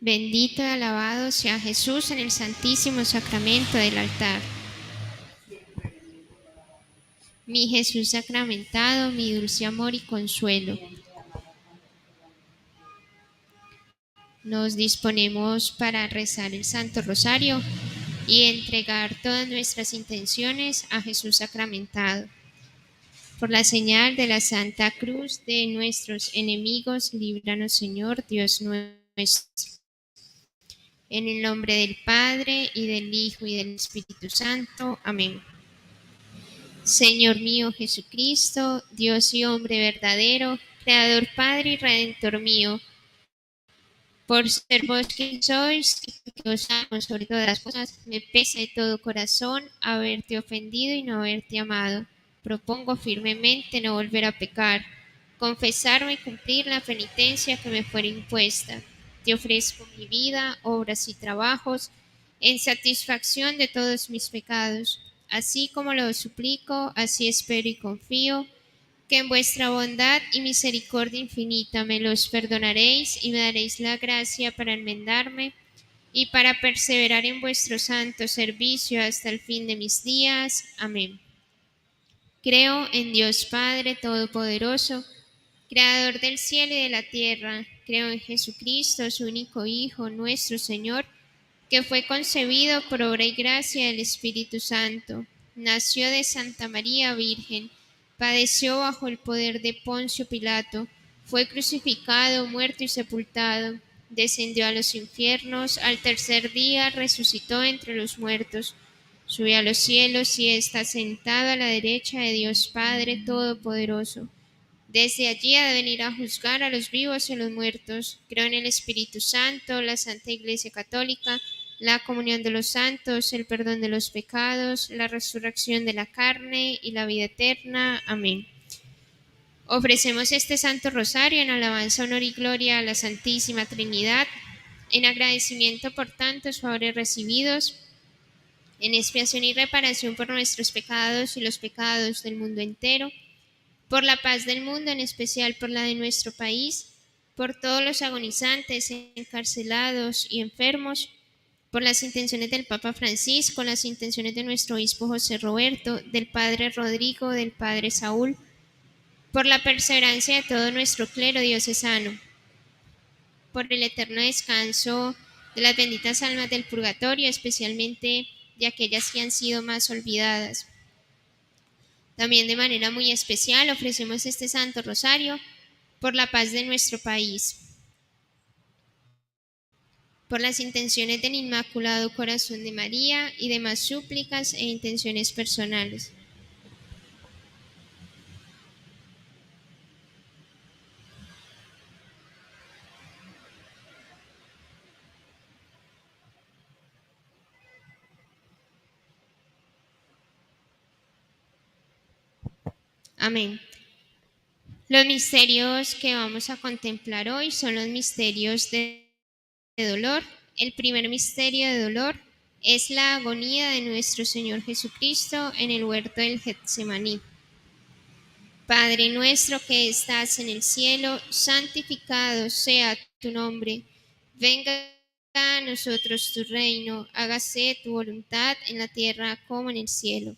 Bendito y alabado sea Jesús en el santísimo sacramento del altar. Mi Jesús sacramentado, mi dulce amor y consuelo. Nos disponemos para rezar el Santo Rosario y entregar todas nuestras intenciones a Jesús sacramentado. Por la señal de la Santa Cruz de nuestros enemigos, líbranos, Señor, Dios nuestro. En el nombre del Padre, y del Hijo, y del Espíritu Santo. Amén. Señor mío Jesucristo, Dios y hombre verdadero, Creador, Padre y Redentor mío, por ser vos quien sois y que os amo sobre todas las cosas, me pesa de todo corazón haberte ofendido y no haberte amado. Propongo firmemente no volver a pecar, confesarme y cumplir la penitencia que me fuera impuesta. Te ofrezco mi vida, obras y trabajos en satisfacción de todos mis pecados. Así como lo suplico, así espero y confío que en vuestra bondad y misericordia infinita me los perdonaréis y me daréis la gracia para enmendarme y para perseverar en vuestro santo servicio hasta el fin de mis días. Amén. Creo en Dios Padre Todopoderoso, Creador del cielo y de la tierra. Creo en Jesucristo, su único Hijo, nuestro Señor, que fue concebido por obra y gracia del Espíritu Santo. Nació de Santa María Virgen, padeció bajo el poder de Poncio Pilato, fue crucificado, muerto y sepultado, descendió a los infiernos, al tercer día resucitó entre los muertos, subió a los cielos y está sentado a la derecha de Dios Padre Todopoderoso. Desde allí ha de venir a juzgar a los vivos y a los muertos. Creo en el Espíritu Santo, la Santa Iglesia Católica, la comunión de los santos, el perdón de los pecados, la resurrección de la carne y la vida eterna. Amén. Ofrecemos este Santo Rosario en alabanza, honor y gloria a la Santísima Trinidad, en agradecimiento por tantos favores recibidos, en expiación y reparación por nuestros pecados y los pecados del mundo entero, por la paz del mundo, en especial por la de nuestro país, por todos los agonizantes, encarcelados y enfermos, por las intenciones del Papa Francisco, las intenciones de nuestro obispo José Roberto, del Padre Rodrigo, del Padre Saúl, por la perseverancia de todo nuestro clero diocesano, por el eterno descanso de las benditas almas del purgatorio, especialmente de aquellas que han sido más olvidadas. También de manera muy especial ofrecemos este Santo Rosario por la paz de nuestro país, por las intenciones del Inmaculado Corazón de María y demás súplicas e intenciones personales. Amén. Los misterios que vamos a contemplar hoy son los misterios de dolor. El primer misterio de dolor es la agonía de nuestro Señor Jesucristo en el huerto del Getsemaní. Padre nuestro que estás en el cielo, santificado sea tu nombre. Venga a nosotros tu reino, hágase tu voluntad en la tierra como en el cielo.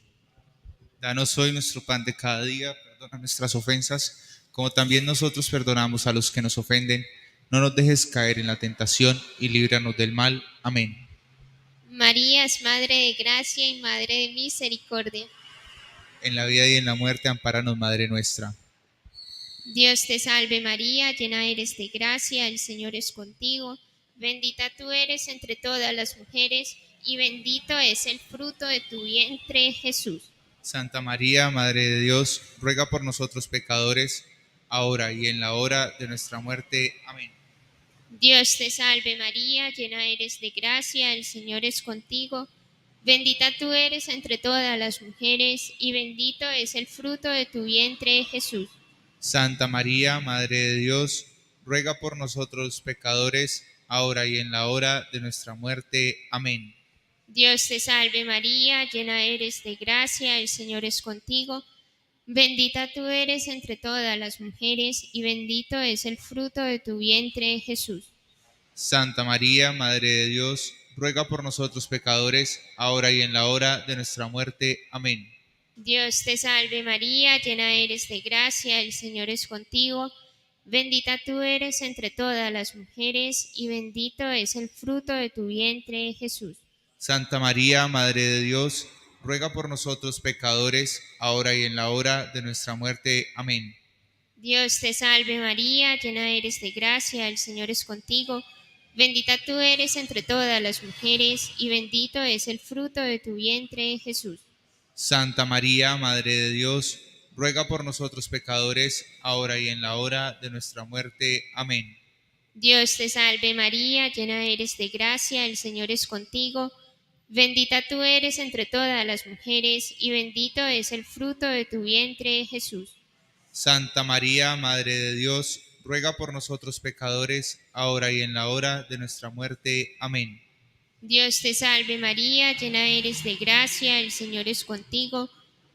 Danos hoy nuestro pan de cada día, perdona nuestras ofensas, como también nosotros perdonamos a los que nos ofenden. No nos dejes caer en la tentación y líbranos del mal. Amén. María es Madre de Gracia y Madre de Misericordia. En la vida y en la muerte, ampáranos, Madre nuestra. Dios te salve María, llena eres de gracia, el Señor es contigo. Bendita tú eres entre todas las mujeres, y bendito es el fruto de tu vientre, Jesús. Santa María, Madre de Dios, ruega por nosotros pecadores, ahora y en la hora de nuestra muerte. Amén. Dios te salve María, llena eres de gracia, el Señor es contigo. Bendita tú eres entre todas las mujeres, y bendito es el fruto de tu vientre, Jesús. Santa María, Madre de Dios, ruega por nosotros pecadores, ahora y en la hora de nuestra muerte. Amén. Dios te salve María, llena eres de gracia, el Señor es contigo. Bendita tú eres entre todas las mujeres, y bendito es el fruto de tu vientre, Jesús. Santa María, Madre de Dios, ruega por nosotros pecadores, ahora y en la hora de nuestra muerte. Amén. Dios te salve María, llena eres de gracia, el Señor es contigo. Bendita tú eres entre todas las mujeres y bendito es el fruto de tu vientre, Jesús. Santa María, Madre de Dios, ruega por nosotros pecadores, ahora y en la hora de nuestra muerte. Amén. Dios te salve María, llena eres de gracia, el Señor es contigo. Bendita tú eres entre todas las mujeres y bendito es el fruto de tu vientre, Jesús. Santa María, Madre de Dios, ruega por nosotros pecadores, ahora y en la hora de nuestra muerte. Amén. Dios te salve María, llena eres de gracia, el Señor es contigo. Bendita tú eres entre todas las mujeres y bendito es el fruto de tu vientre, Jesús. Santa María, Madre de Dios, ruega por nosotros pecadores, ahora y en la hora de nuestra muerte. Amén. Dios te salve María, llena eres de gracia, el Señor es contigo.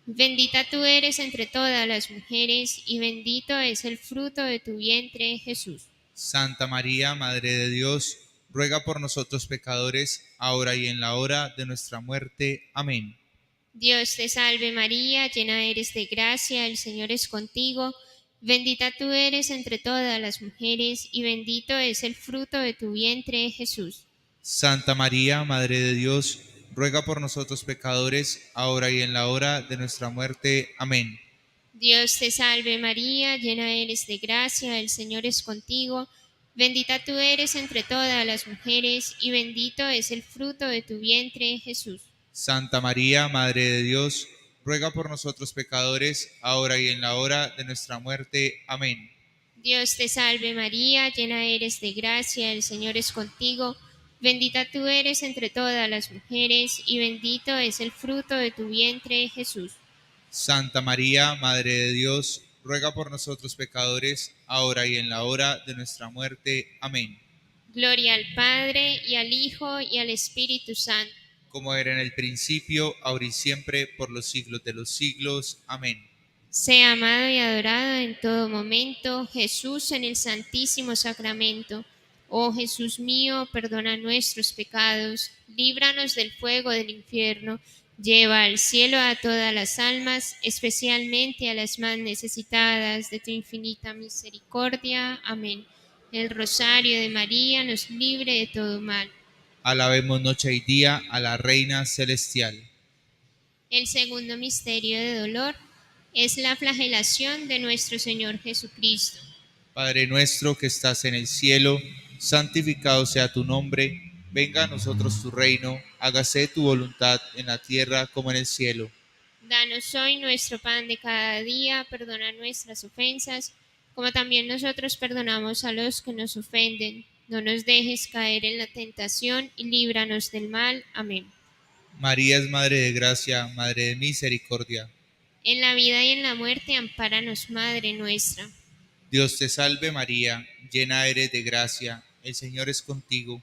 Bendita tú eres entre todas las mujeres y bendito es el fruto de tu vientre, Jesús. Santa María, Madre de Dios, ruega por nosotros pecadores, ahora y en la hora de nuestra muerte. Amén. Dios te salve María, llena eres de gracia, el Señor es contigo. Bendita tú eres entre todas las mujeres y bendito es el fruto de tu vientre, Jesús. Santa María, Madre de Dios, ruega por nosotros pecadores, ahora y en la hora de nuestra muerte. Amén. Dios te salve María, llena eres de gracia, el Señor es contigo. Bendita tú eres entre todas las mujeres y bendito es el fruto de tu vientre, Jesús. Santa María, Madre de Dios, ruega por nosotros pecadores, ahora y en la hora de nuestra muerte. Amén. Dios te salve María, llena eres de gracia, el Señor es contigo. Bendita tú eres entre todas las mujeres y bendito es el fruto de tu vientre, Jesús. Santa María, Madre de Dios, ruega por nosotros pecadores, ahora y en la hora de nuestra muerte. Amén. Gloria al Padre y al Hijo y al Espíritu Santo. Como era en el principio, ahora y siempre, por los siglos de los siglos. Amén. Sea amado y adorado en todo momento Jesús en el Santísimo Sacramento. Oh Jesús mío, perdona nuestros pecados, líbranos del fuego del infierno, lleva al cielo a todas las almas, especialmente a las más necesitadas de tu infinita misericordia. Amén. El rosario de María nos libre de todo mal. Alabemos noche y día a la Reina Celestial. El segundo misterio de dolor es la flagelación de nuestro Señor Jesucristo. Padre nuestro que estás en el cielo, santificado sea tu nombre, venga a nosotros tu reino, hágase tu voluntad en la tierra como en el cielo. Danos hoy nuestro pan de cada día, perdona nuestras ofensas, como también nosotros perdonamos a los que nos ofenden. No nos dejes caer en la tentación y líbranos del mal. Amén. María es Madre de Gracia, Madre de Misericordia. En la vida y en la muerte, ampáranos, Madre nuestra. Dios te salve María, llena eres de gracia, el Señor es contigo.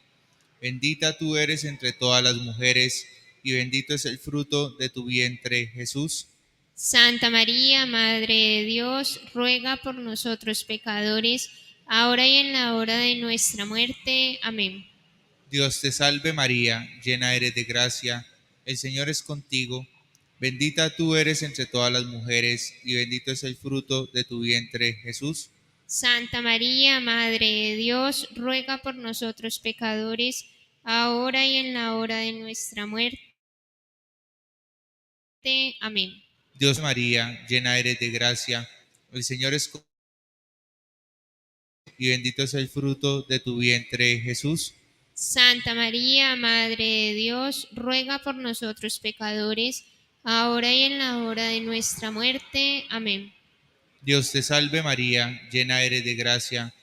Bendita tú eres entre todas las mujeres, y bendito es el fruto de tu vientre, Jesús. Santa María, Madre de Dios, ruega por nosotros pecadores, ahora y en la hora de nuestra muerte. Amén. Dios te salve María, llena eres de gracia, el Señor es contigo. Bendita tú eres entre todas las mujeres, y bendito es el fruto de tu vientre, Jesús. Santa María, Madre de Dios, ruega por nosotros pecadores, ahora y en la hora de nuestra muerte. Amén. Dios María, llena eres de gracia, el Señor es contigo, y bendito es el fruto de tu vientre, Jesús. Santa María, Madre de Dios, ruega por nosotros pecadores, ahora y en la hora de nuestra muerte. Amén. Dios te salve María, llena eres de gracia,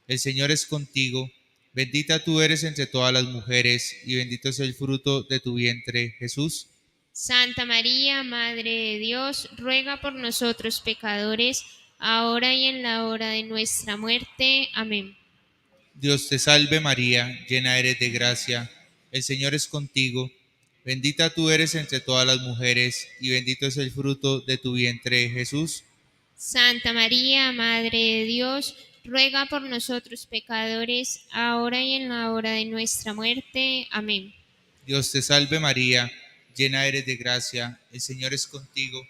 el Señor es contigo, bendita tú eres entre todas las mujeres, y bendito es el fruto de tu vientre, Jesús. Santa María, Madre de Dios, ruega por nosotros pecadores, ahora y en la hora de nuestra muerte. Amén. Dios te salve María, llena eres de gracia, el Señor es contigo, bendita tú eres entre todas las mujeres, y bendito es el fruto de tu vientre, Jesús. Santa María, Madre de Dios, ruega por nosotros pecadores, ahora y en la hora de nuestra muerte. Amén. Dios te salve María, llena eres de gracia, el Señor es contigo.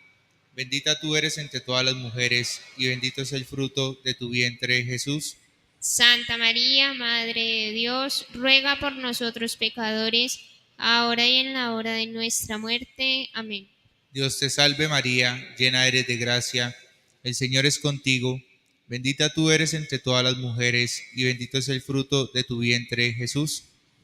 Bendita tú eres entre todas las mujeres, y bendito es el fruto de tu vientre, Jesús. Santa María, Madre de Dios, ruega por nosotros pecadores, ahora y en la hora de nuestra muerte. Amén. Dios te salve María, llena eres de gracia, el Señor es contigo. Bendita tú eres entre todas las mujeres, y bendito es el fruto de tu vientre, Jesús.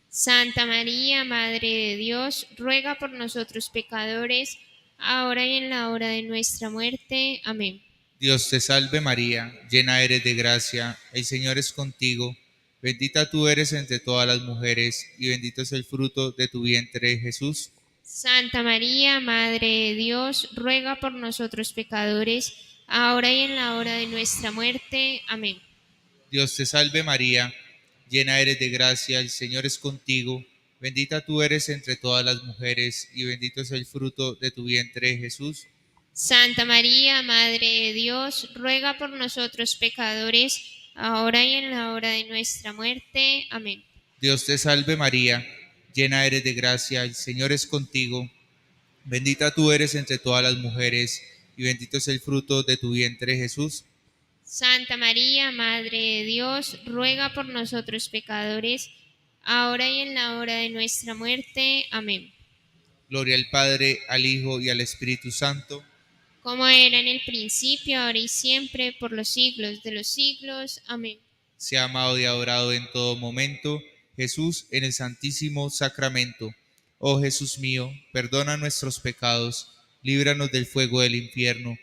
Santa María, Madre de Dios, ruega por nosotros pecadores, ahora y en la hora de nuestra muerte. Amén. Dios te salve María, llena eres de gracia, el Señor es contigo. Bendita tú eres entre todas las mujeres, y bendito es el fruto de tu vientre, Jesús. Santa María, Madre de Dios, ruega por nosotros pecadores, ahora y en la hora de nuestra muerte. Amén. Dios te salve María, llena eres de gracia, el Señor es contigo. Bendita tú eres entre todas las mujeres, y bendito es el fruto de tu vientre, Jesús. Santa María, Madre de Dios, ruega por nosotros pecadores, ahora y en la hora de nuestra muerte. Amén. Dios te salve María, llena eres de gracia, el Señor es contigo. Bendita tú eres entre todas las mujeres, y bendito es el fruto de tu vientre, Jesús. Santa María, Madre de Dios, ruega por nosotros pecadores, ahora y en la hora de nuestra muerte. Amén. Gloria al Padre, al Hijo y al Espíritu Santo. Como era en el principio, ahora y siempre, por los siglos de los siglos. Amén. Sea amado y adorado en todo momento Jesús en el Santísimo Sacramento. Oh Jesús mío, perdona nuestros pecados, líbranos del fuego del infierno,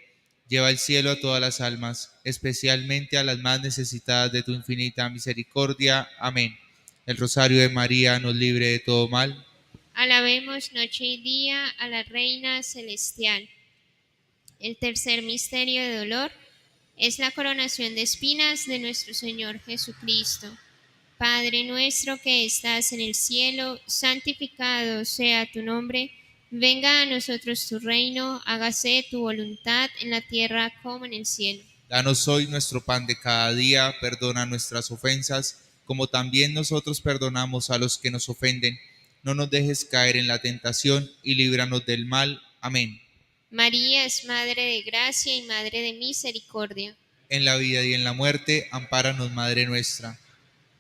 lleva al cielo a todas las almas, especialmente a las más necesitadas de tu infinita misericordia. Amén. El rosario de María nos libre de todo mal. Alabemos noche y día a la Reina Celestial. El tercer misterio de dolor es la coronación de espinas de nuestro Señor Jesucristo. Padre nuestro que estás en el cielo, santificado sea tu nombre. Venga a nosotros tu reino, hágase tu voluntad en la tierra como en el cielo. Danos hoy nuestro pan de cada día, perdona nuestras ofensas, como también nosotros perdonamos a los que nos ofenden. No nos dejes caer en la tentación y líbranos del mal. Amén. María es Madre de gracia y Madre de misericordia. En la vida y en la muerte, ampáranos, Madre nuestra.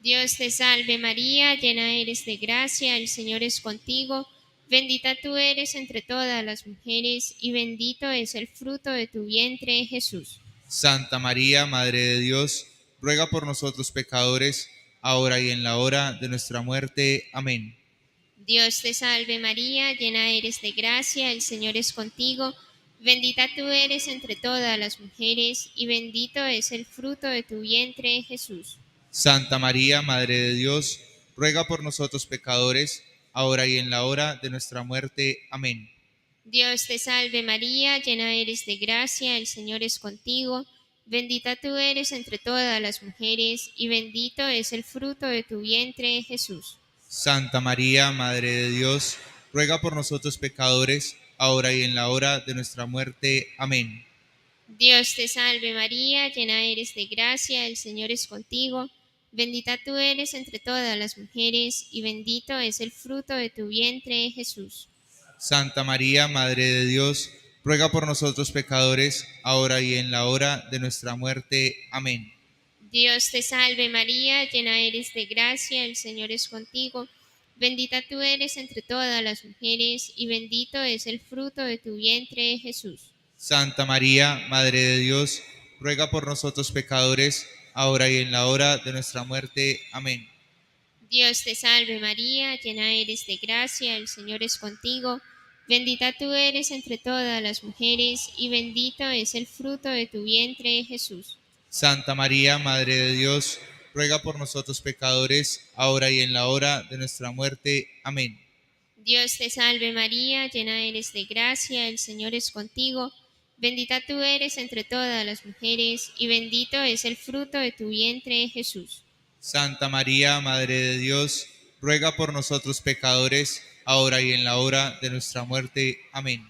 Dios te salve María, llena eres de gracia, el Señor es contigo. Bendita tú eres entre todas las mujeres, y bendito es el fruto de tu vientre, Jesús. Santa María, Madre de Dios, ruega por nosotros pecadores, ahora y en la hora de nuestra muerte. Amén. Dios te salve María, llena eres de gracia, el Señor es contigo. Bendita tú eres entre todas las mujeres, y bendito es el fruto de tu vientre, Jesús. Santa María, Madre de Dios, ruega por nosotros pecadores, ahora y en la hora de nuestra muerte. Amén. Dios te salve María, llena eres de gracia, el Señor es contigo. Bendita tú eres entre todas las mujeres, y bendito es el fruto de tu vientre, Jesús. Santa María, Madre de Dios, ruega por nosotros pecadores, ahora y en la hora de nuestra muerte. Amén. Dios te salve María, llena eres de gracia, el Señor es contigo. Bendita tú eres entre todas las mujeres, y bendito es el fruto de tu vientre, Jesús. Santa María, Madre de Dios, ruega por nosotros pecadores, ahora y en la hora de nuestra muerte. Amén. Dios te salve María, llena eres de gracia, el Señor es contigo. Bendita tú eres entre todas las mujeres, y bendito es el fruto de tu vientre, Jesús. Santa María, Madre de Dios, ruega por nosotros pecadores, ahora y en la hora de nuestra muerte. Amén. Dios te salve María, llena eres de gracia, el Señor es contigo. Bendita tú eres entre todas las mujeres, y bendito es el fruto de tu vientre, Jesús. Santa María, Madre de Dios, ruega por nosotros pecadores, ahora y en la hora de nuestra muerte. Amén. Dios te salve María, llena eres de gracia, el Señor es contigo. Bendita tú eres entre todas las mujeres, y bendito es el fruto de tu vientre, Jesús. Santa María, Madre de Dios, ruega por nosotros pecadores, ahora y en la hora de nuestra muerte. Amén.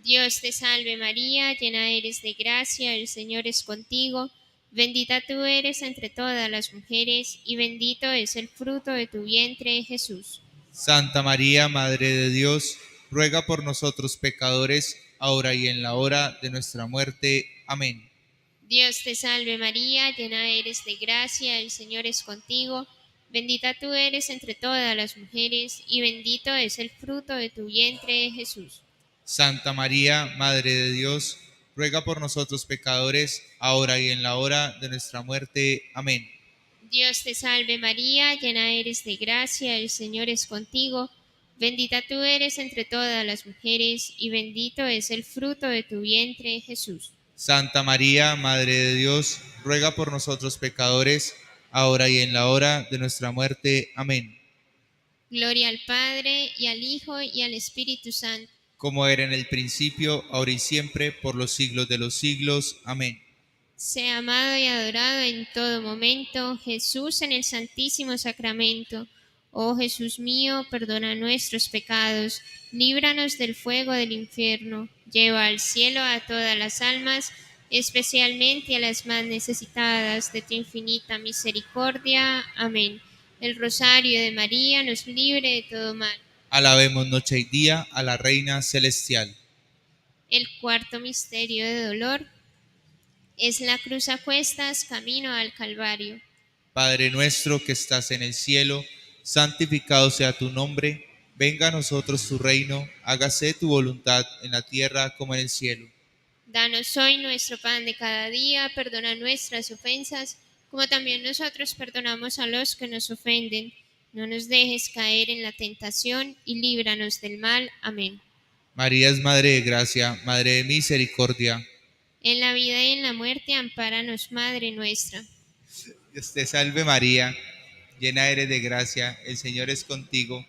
Dios te salve María, llena eres de gracia, el Señor es contigo. Bendita tú eres entre todas las mujeres, y bendito es el fruto de tu vientre, Jesús. Santa María, Madre de Dios, ruega por nosotros pecadores, ahora y en la hora de nuestra muerte. Amén. Dios te salve María, llena eres de gracia, el Señor es contigo. Bendita tú eres entre todas las mujeres, y bendito es el fruto de tu vientre, Jesús. Santa María, Madre de Dios, ruega por nosotros pecadores, ahora y en la hora de nuestra muerte. Amén. Dios te salve María, llena eres de gracia, el Señor es contigo. Bendita tú eres entre todas las mujeres, y bendito es el fruto de tu vientre, Jesús. Santa María, Madre de Dios, ruega por nosotros pecadores, ahora y en la hora de nuestra muerte. Amén. Gloria al Padre, y al Hijo, y al Espíritu Santo. Como era en el principio, ahora y siempre, por los siglos de los siglos. Amén. Sea amado y adorado en todo momento, Jesús en el Santísimo Sacramento. Oh Jesús mío, perdona nuestros pecados, líbranos del fuego del infierno, lleva al cielo a todas las almas, especialmente a las más necesitadas de tu infinita misericordia. Amén. El rosario de María nos libre de todo mal. Alabemos noche y día a la Reina Celestial. El cuarto misterio de dolor es la cruz a cuestas camino al Calvario. Padre nuestro que estás en el cielo, santificado sea tu nombre, venga a nosotros tu reino, hágase tu voluntad en la tierra como en el cielo. Danos hoy nuestro pan de cada día, perdona nuestras ofensas, como también nosotros perdonamos a los que nos ofenden. No nos dejes caer en la tentación y líbranos del mal. Amén. María es Madre de gracia, Madre de misericordia. En la vida y en la muerte, ampáranos, Madre nuestra. Dios te salve María, llena eres de gracia, el Señor es contigo.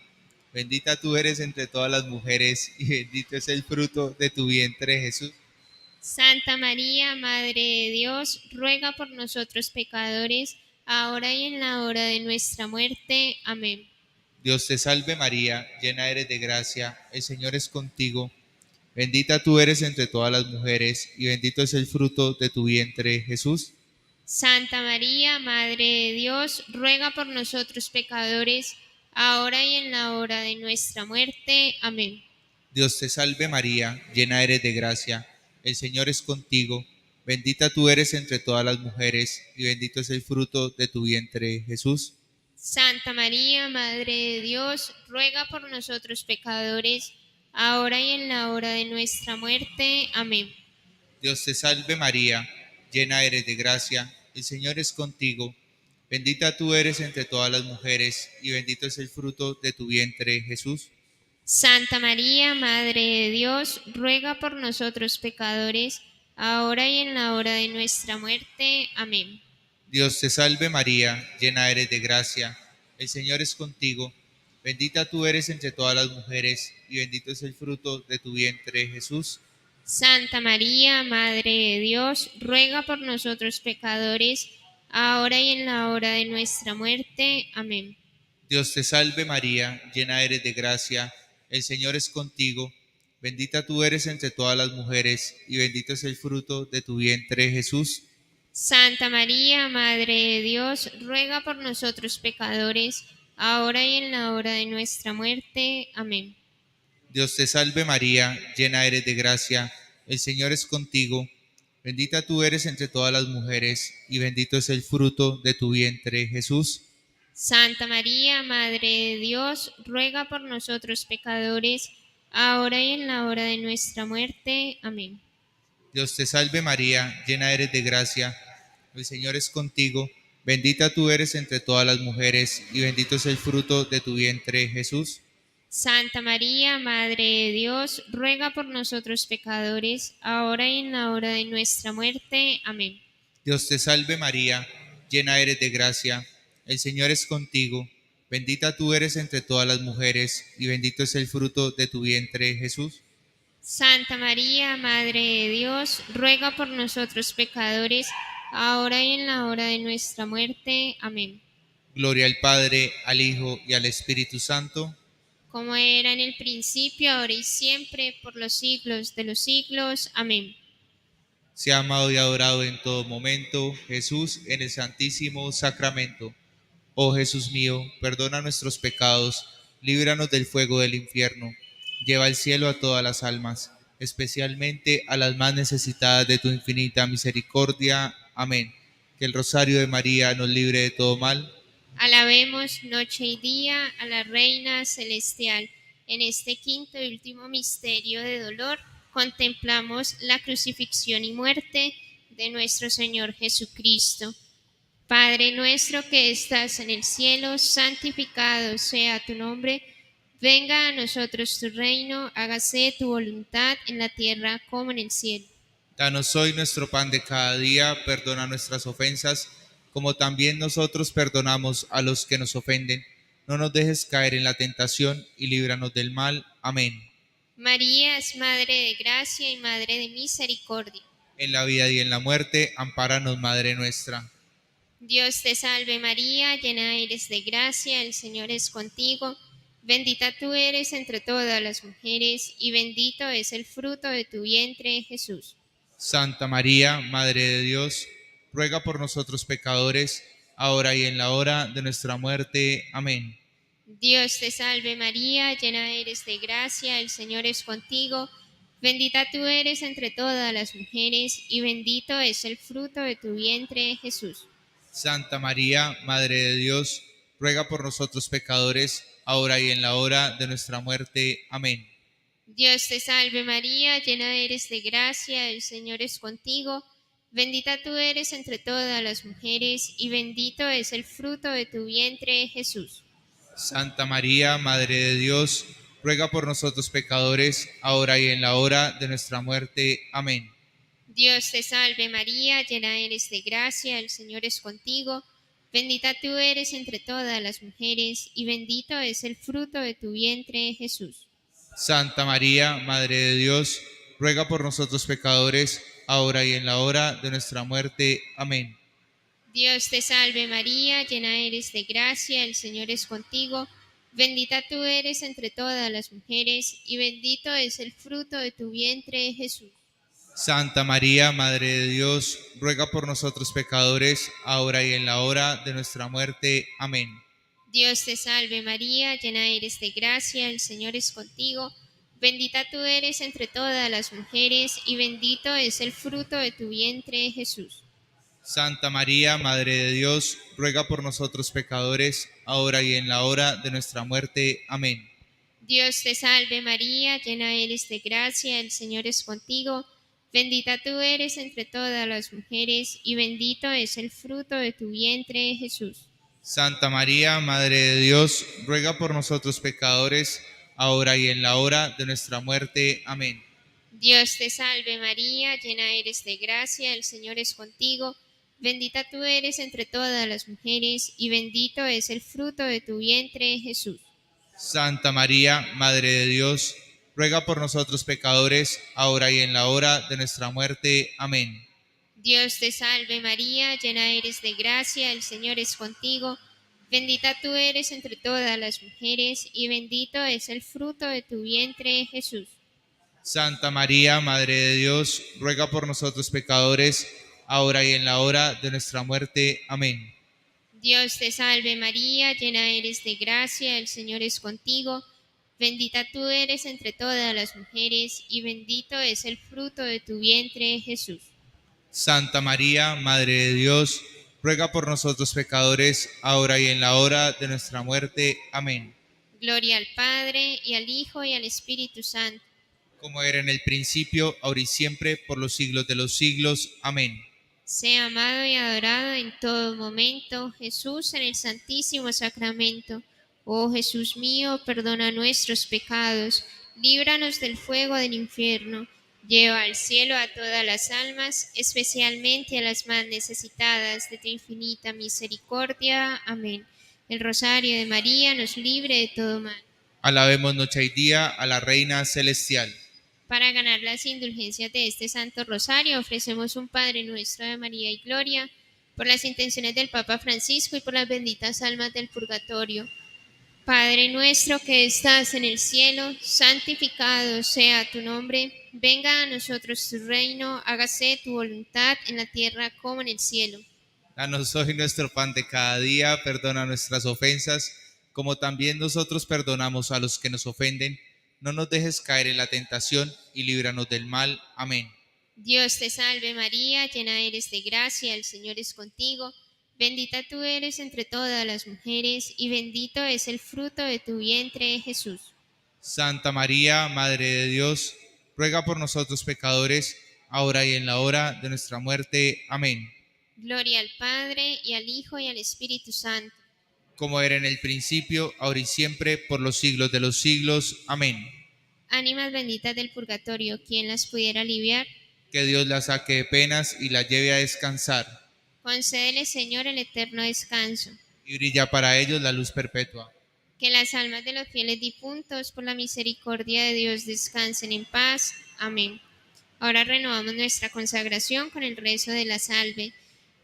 Bendita tú eres entre todas las mujeres y bendito es el fruto de tu vientre, Jesús. Santa María, Madre de Dios, ruega por nosotros pecadores, ahora y en la hora de nuestra muerte. Amén. Dios te salve María, llena eres de gracia, el Señor es contigo. Bendita tú eres entre todas las mujeres y bendito es el fruto de tu vientre, Jesús. Santa María, Madre de Dios, ruega por nosotros pecadores, ahora y en la hora de nuestra muerte. Amén. Dios te salve María, llena eres de gracia, el Señor es contigo. Bendita tú eres entre todas las mujeres y bendito es el fruto de tu vientre, Jesús. Santa María, Madre de Dios, ruega por nosotros pecadores, ahora y en la hora de nuestra muerte. Amén. Dios te salve María, llena eres de gracia, el Señor es contigo. Bendita tú eres entre todas las mujeres y bendito es el fruto de tu vientre, Jesús. Santa María, Madre de Dios, ruega por nosotros pecadores, ahora y en la hora de nuestra muerte. Amén. Dios te salve María, llena eres de gracia, el Señor es contigo. Bendita tú eres entre todas las mujeres y bendito es el fruto de tu vientre, Jesús. Santa María, Madre de Dios, ruega por nosotros pecadores, ahora y en la hora de nuestra muerte. Amén. Dios te salve María, llena eres de gracia, el Señor es contigo. Bendita tú eres entre todas las mujeres y bendito es el fruto de tu vientre, Jesús. Santa María, Madre de Dios, ruega por nosotros pecadores, ahora y en la hora de nuestra muerte. Amén. Dios te salve María, llena eres de gracia, el Señor es contigo. Bendita tú eres entre todas las mujeres y bendito es el fruto de tu vientre, Jesús. Santa María, Madre de Dios, ruega por nosotros pecadores, ahora y en la hora de nuestra muerte. Amén. Dios te salve María, llena eres de gracia, el Señor es contigo. Bendita tú eres entre todas las mujeres y bendito es el fruto de tu vientre, Jesús. Santa María, Madre de Dios, ruega por nosotros pecadores, ahora y en la hora de nuestra muerte. Amén. Dios te salve María, llena eres de gracia, el Señor es contigo. Bendita tú eres entre todas las mujeres y bendito es el fruto de tu vientre, Jesús. Santa María, Madre de Dios, ruega por nosotros pecadores, ahora y en la hora de nuestra muerte. Amén. Gloria al Padre, al Hijo y al Espíritu Santo. Como era en el principio, ahora y siempre, por los siglos de los siglos. Amén. sea amado y adorado en todo momento, Jesús, en el Santísimo Sacramento. Oh Jesús mío, perdona nuestros pecados, líbranos del fuego del infierno, lleva al cielo a todas las almas, especialmente a las más necesitadas de tu infinita misericordia. Amén. Que el rosario de María nos libre de todo mal. Alabemos noche y día a la Reina Celestial. En este quinto y último misterio de dolor contemplamos la crucifixión y muerte de nuestro Señor Jesucristo. Padre nuestro que estás en el cielo, santificado sea tu nombre. Venga a nosotros tu reino, hágase tu voluntad en la tierra como en el cielo. Danos hoy nuestro pan de cada día, perdona nuestras ofensas, como también nosotros perdonamos a los que nos ofenden. No nos dejes caer en la tentación y líbranos del mal. Amén. María es Madre de Gracia y Madre de Misericordia. En la vida y en la muerte, ampáranos, Madre nuestra. Dios te salve María, llena eres de gracia, el Señor es contigo. Bendita tú eres entre todas las mujeres, y bendito es el fruto de tu vientre, Jesús. Santa María, Madre de Dios, ruega por nosotros pecadores, ahora y en la hora de nuestra muerte. Amén. Dios te salve María, llena eres de gracia, el Señor es contigo. Bendita tú eres entre todas las mujeres, y bendito es el fruto de tu vientre, Jesús. Santa María, Madre de Dios, ruega por nosotros pecadores, ahora y en la hora de nuestra muerte. Amén. Dios te salve María, llena eres de gracia, el Señor es contigo. Bendita tú eres entre todas las mujeres, y bendito es el fruto de tu vientre, Jesús. Santa María, Madre de Dios, ruega por nosotros pecadores, ahora y en la hora de nuestra muerte. Amén. Dios te salve María, llena eres de gracia, el Señor es contigo. Bendita tú eres entre todas las mujeres, y bendito es el fruto de tu vientre, Jesús. Santa María, Madre de Dios, ruega por nosotros pecadores, ahora y en la hora de nuestra muerte. Amén. Dios te salve María, llena eres de gracia, el Señor es contigo. Bendita tú eres entre todas las mujeres, y bendito es el fruto de tu vientre, Jesús. Santa María, Madre de Dios, ruega por nosotros pecadores, ahora y en la hora de nuestra muerte. Amén. Dios te salve María, llena eres de gracia, el Señor es contigo. Bendita tú eres entre todas las mujeres, y bendito es el fruto de tu vientre, Jesús. Santa María, Madre de Dios, ruega por nosotros pecadores, ahora y en la hora de nuestra muerte. Amén. Dios te salve María, llena eres de gracia, el Señor es contigo. Bendita tú eres entre todas las mujeres, y bendito es el fruto de tu vientre, Jesús. Santa María, Madre de Dios, ruega por nosotros pecadores, ahora y en la hora de nuestra muerte. Amén. Dios te salve María, llena eres de gracia, el Señor es contigo. Bendita tú eres entre todas las mujeres, y bendito es el fruto de tu vientre, Jesús. Santa María, Madre de Dios, ruega por nosotros pecadores, ahora y en la hora de nuestra muerte. Amén. Dios te salve María, llena eres de gracia, el Señor es contigo. Bendita tú eres entre todas las mujeres, y bendito es el fruto de tu vientre, Jesús. Santa María, Madre de Dios, ruega por nosotros pecadores, ahora y en la hora de nuestra muerte. Amén. Dios te salve María, llena eres de gracia, el Señor es contigo. Bendita tú eres entre todas las mujeres, y bendito es el fruto de tu vientre, Jesús. Santa María, Madre de Dios, ruega por nosotros pecadores, ahora y en la hora de nuestra muerte. Amén. Gloria al Padre, y al Hijo, y al Espíritu Santo. Como era en el principio, ahora y siempre, por los siglos de los siglos. Amén. Sea amado y adorado en todo momento Jesús en el Santísimo Sacramento. Oh Jesús mío, perdona nuestros pecados, líbranos del fuego del infierno, lleva al cielo a todas las almas, especialmente a las más necesitadas de tu infinita misericordia. Amén. El rosario de María nos libre de todo mal. Alabemos noche y día a la Reina Celestial. Para ganar las indulgencias de este Santo Rosario, ofrecemos un Padre Nuestro de María y Gloria, por las intenciones del Papa Francisco y por las benditas almas del purgatorio. Padre nuestro que estás en el cielo, santificado sea tu nombre. Venga a nosotros tu reino, hágase tu voluntad en la tierra como en el cielo. Danos hoy nuestro pan de cada día, perdona nuestras ofensas, como también nosotros perdonamos a los que nos ofenden. No nos dejes caer en la tentación y líbranos del mal. Amén. Dios te salve María, llena eres de gracia, el Señor es contigo. Bendita tú eres entre todas las mujeres, y bendito es el fruto de tu vientre, Jesús. Santa María, Madre de Dios, ruega por nosotros pecadores, ahora y en la hora de nuestra muerte. Amén. Gloria al Padre, y al Hijo, y al Espíritu Santo. Como era en el principio, ahora y siempre, por los siglos de los siglos. Amén. Ánimas benditas del purgatorio, ¿quién las pudiera aliviar? Que Dios la saque de penas y la lleve a descansar, Concédele, Señor, el eterno descanso. y brilla para ellos la luz perpetua. Que las almas de los fieles difuntos, por la misericordia de Dios, descansen en paz. Amén. Ahora renovamos nuestra consagración con el rezo de la salve.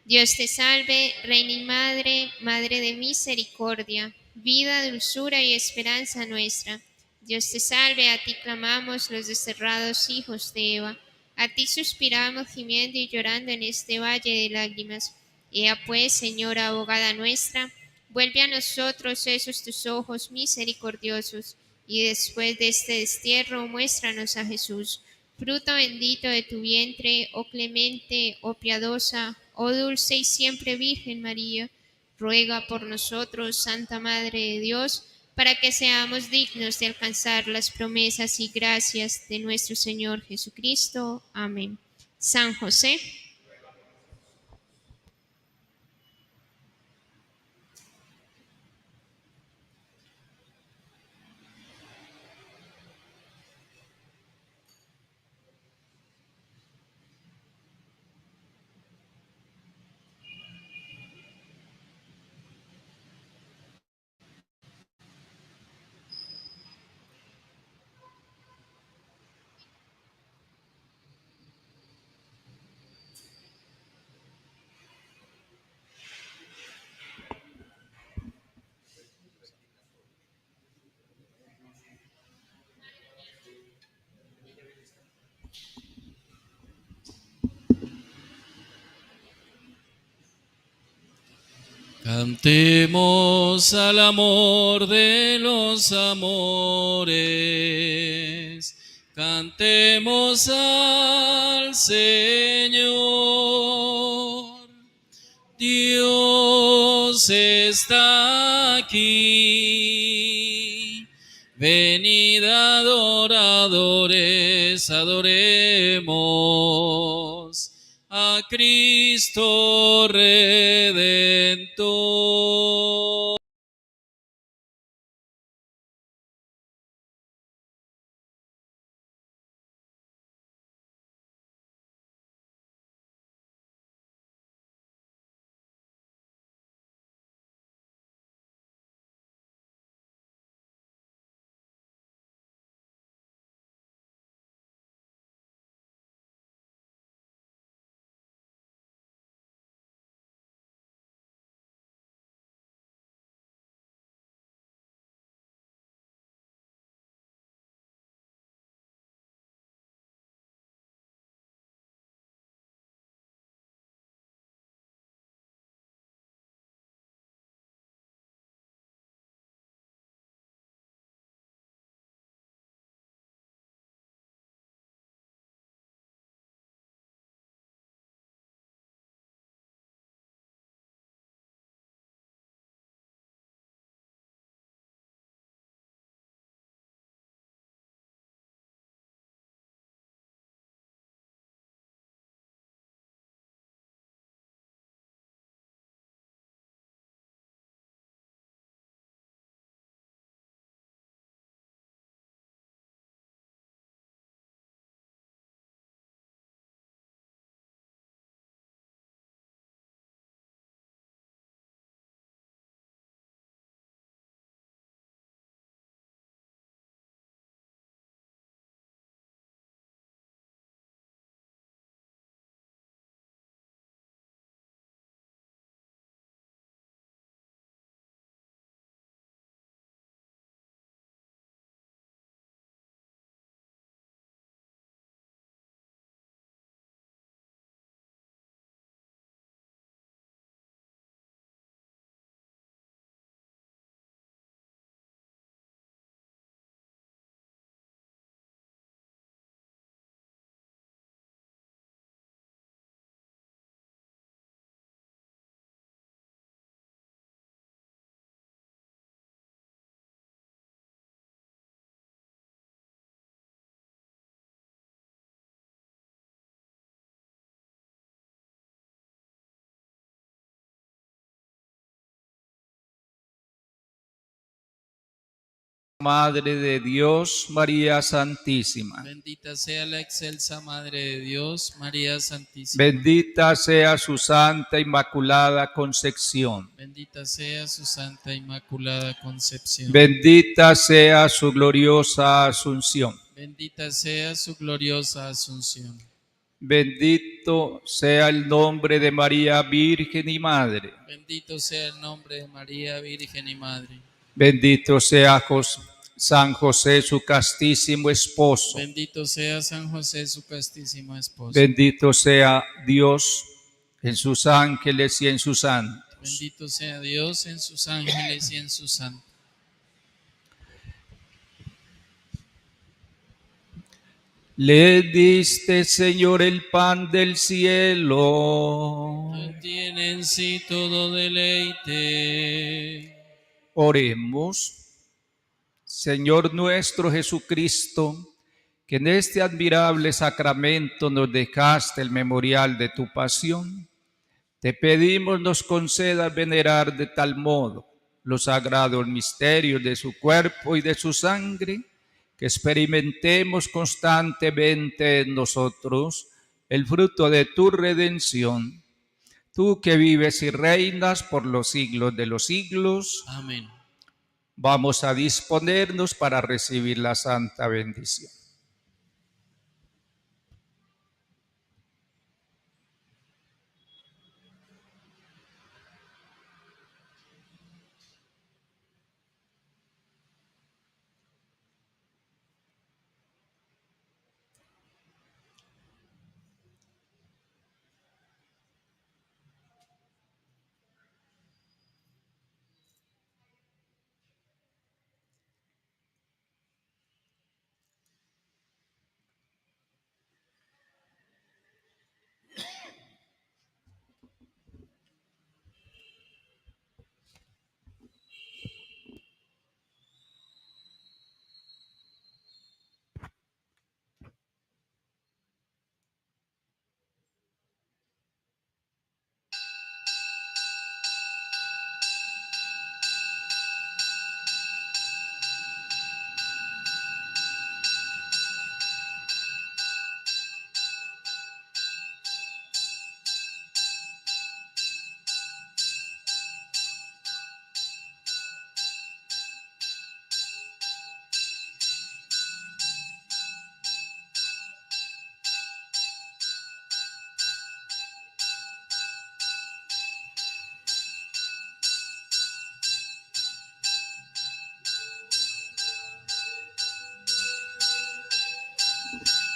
Dios te salve, Reina y Madre, Madre de misericordia, vida, dulzura y esperanza nuestra. Dios te salve, a ti clamamos los desterrados hijos de Eva. A ti suspiramos gimiendo y llorando en este valle de lágrimas. Ea pues, Señora, abogada nuestra, vuelve a nosotros esos tus ojos misericordiosos, y después de este destierro muéstranos a Jesús, fruto bendito de tu vientre, oh clemente, oh piadosa, oh dulce y siempre Virgen María. Ruega por nosotros, Santa Madre de Dios, para que seamos dignos de alcanzar las promesas y gracias de nuestro Señor Jesucristo. Amén. San José, Cantemos al amor de los amores, cantemos al Señor. Dios está aquí, venid adoradores, adoremos a Cristo Redentor. Madre de Dios, María Santísima. Bendita sea la excelsa Madre de Dios, María Santísima. Bendita sea su Santa Inmaculada Concepción. Bendita sea su Santa Inmaculada Concepción. Bendita sea su gloriosa Asunción. Bendita sea su gloriosa Asunción. Bendito sea el nombre de María Virgen y Madre. Bendito sea el nombre de María, Virgen y Madre. Bendito sea San José, su castísimo esposo. Bendito sea San José, su castísimo esposo. Bendito sea Dios en sus ángeles y en sus santos. Bendito sea Dios en sus ángeles y en sus santos. Le diste, Señor, el pan del cielo. Tiene en sí todo deleite. Oremos. Señor nuestro Jesucristo, que en este admirable sacramento nos dejaste el memorial de tu pasión, te pedimos nos concedas venerar de tal modo los sagrados misterios de su cuerpo y de su sangre, que experimentemos constantemente en nosotros el fruto de tu redención. Tú que vives y reinas por los siglos de los siglos. Amén. Vamos a disponernos para recibir la santa bendición.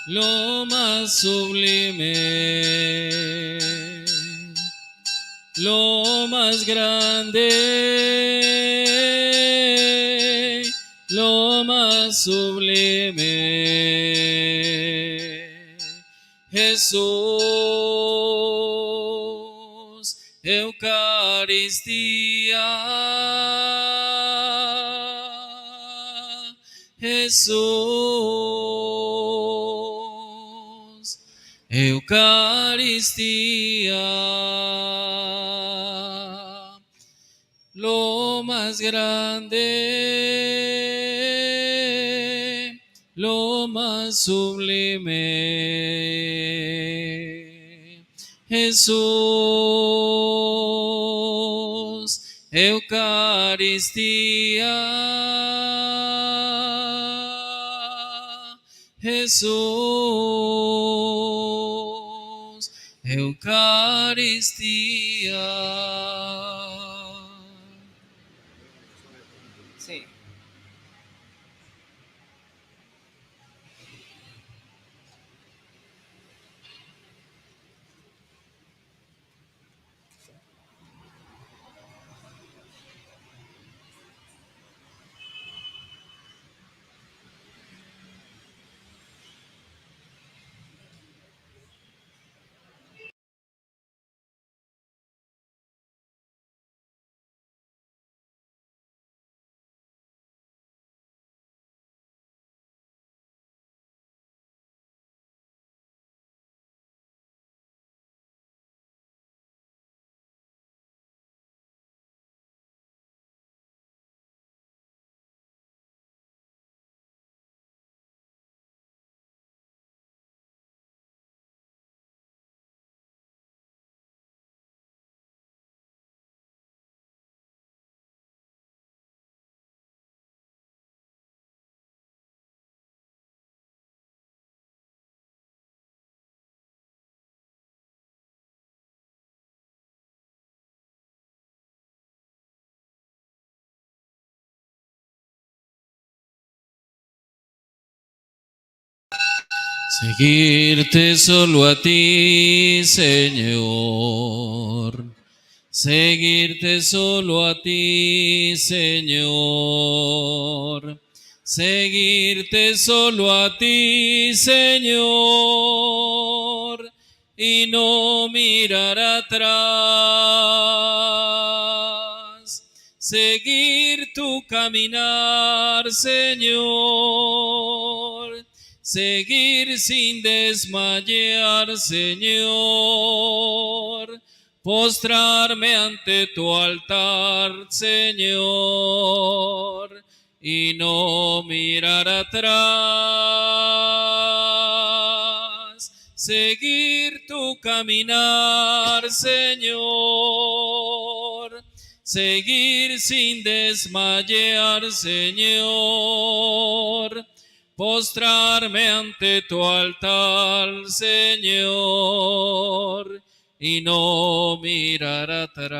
Lo más sublime, lo más grande, lo más sublime. Jesús, Eucaristía. Jesús, Eucaristía, lo más grande, lo más sublime. Jesús, Eucaristía. Jesús, Eucaristía. Seguirte solo a ti, Señor. Seguirte solo a ti, Señor. Seguirte solo a ti, Señor. Y no mirar atrás. Seguir tu caminar, Señor. Seguir sin desmayar, Señor. Postrarme ante tu altar, Señor, y no mirar atrás. Seguir tu caminar, Señor. Seguir sin desmayar, Señor. Postrarme ante tu altar, Señor, y no mirar atrás.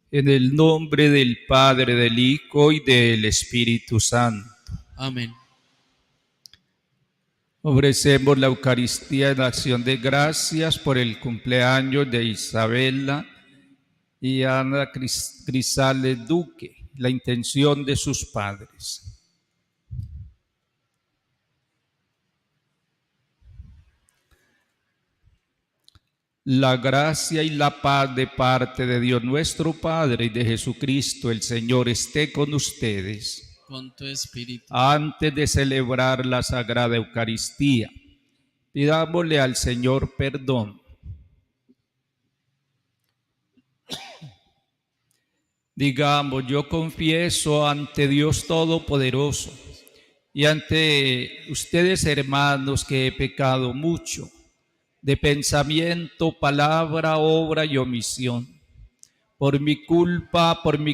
En el nombre del Padre, del Hijo y del Espíritu Santo. Amén. Ofrecemos la Eucaristía en acción de gracias por el cumpleaños de Isabela y Ana Grisales Duque, la intención de sus padres. La gracia y la paz de parte de Dios nuestro Padre y de Jesucristo el Señor esté con ustedes. Con tu espíritu. Antes de celebrar la Sagrada Eucaristía, pidámosle al Señor perdón. Digamos, yo confieso ante Dios Todopoderoso y ante ustedes, hermanos, que he pecado mucho, de pensamiento, palabra, obra y omisión, por mi culpa, por mi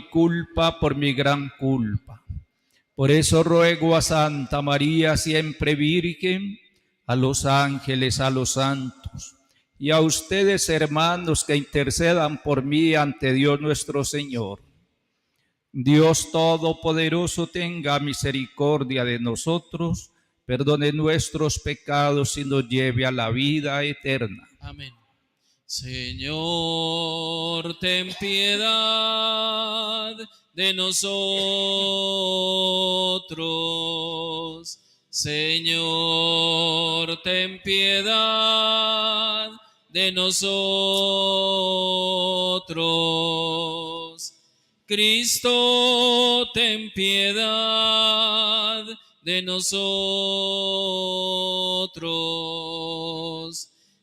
gran culpa. Por eso ruego a Santa María, siempre Virgen, a los ángeles, a los santos, y a ustedes, hermanos, que intercedan por mí ante Dios nuestro Señor. Dios Todopoderoso tenga misericordia de nosotros, perdone nuestros pecados y nos lleve a la vida eterna. Amén. Señor, ten piedad de nosotros. Señor, ten piedad de nosotros. Cristo, ten piedad de nosotros.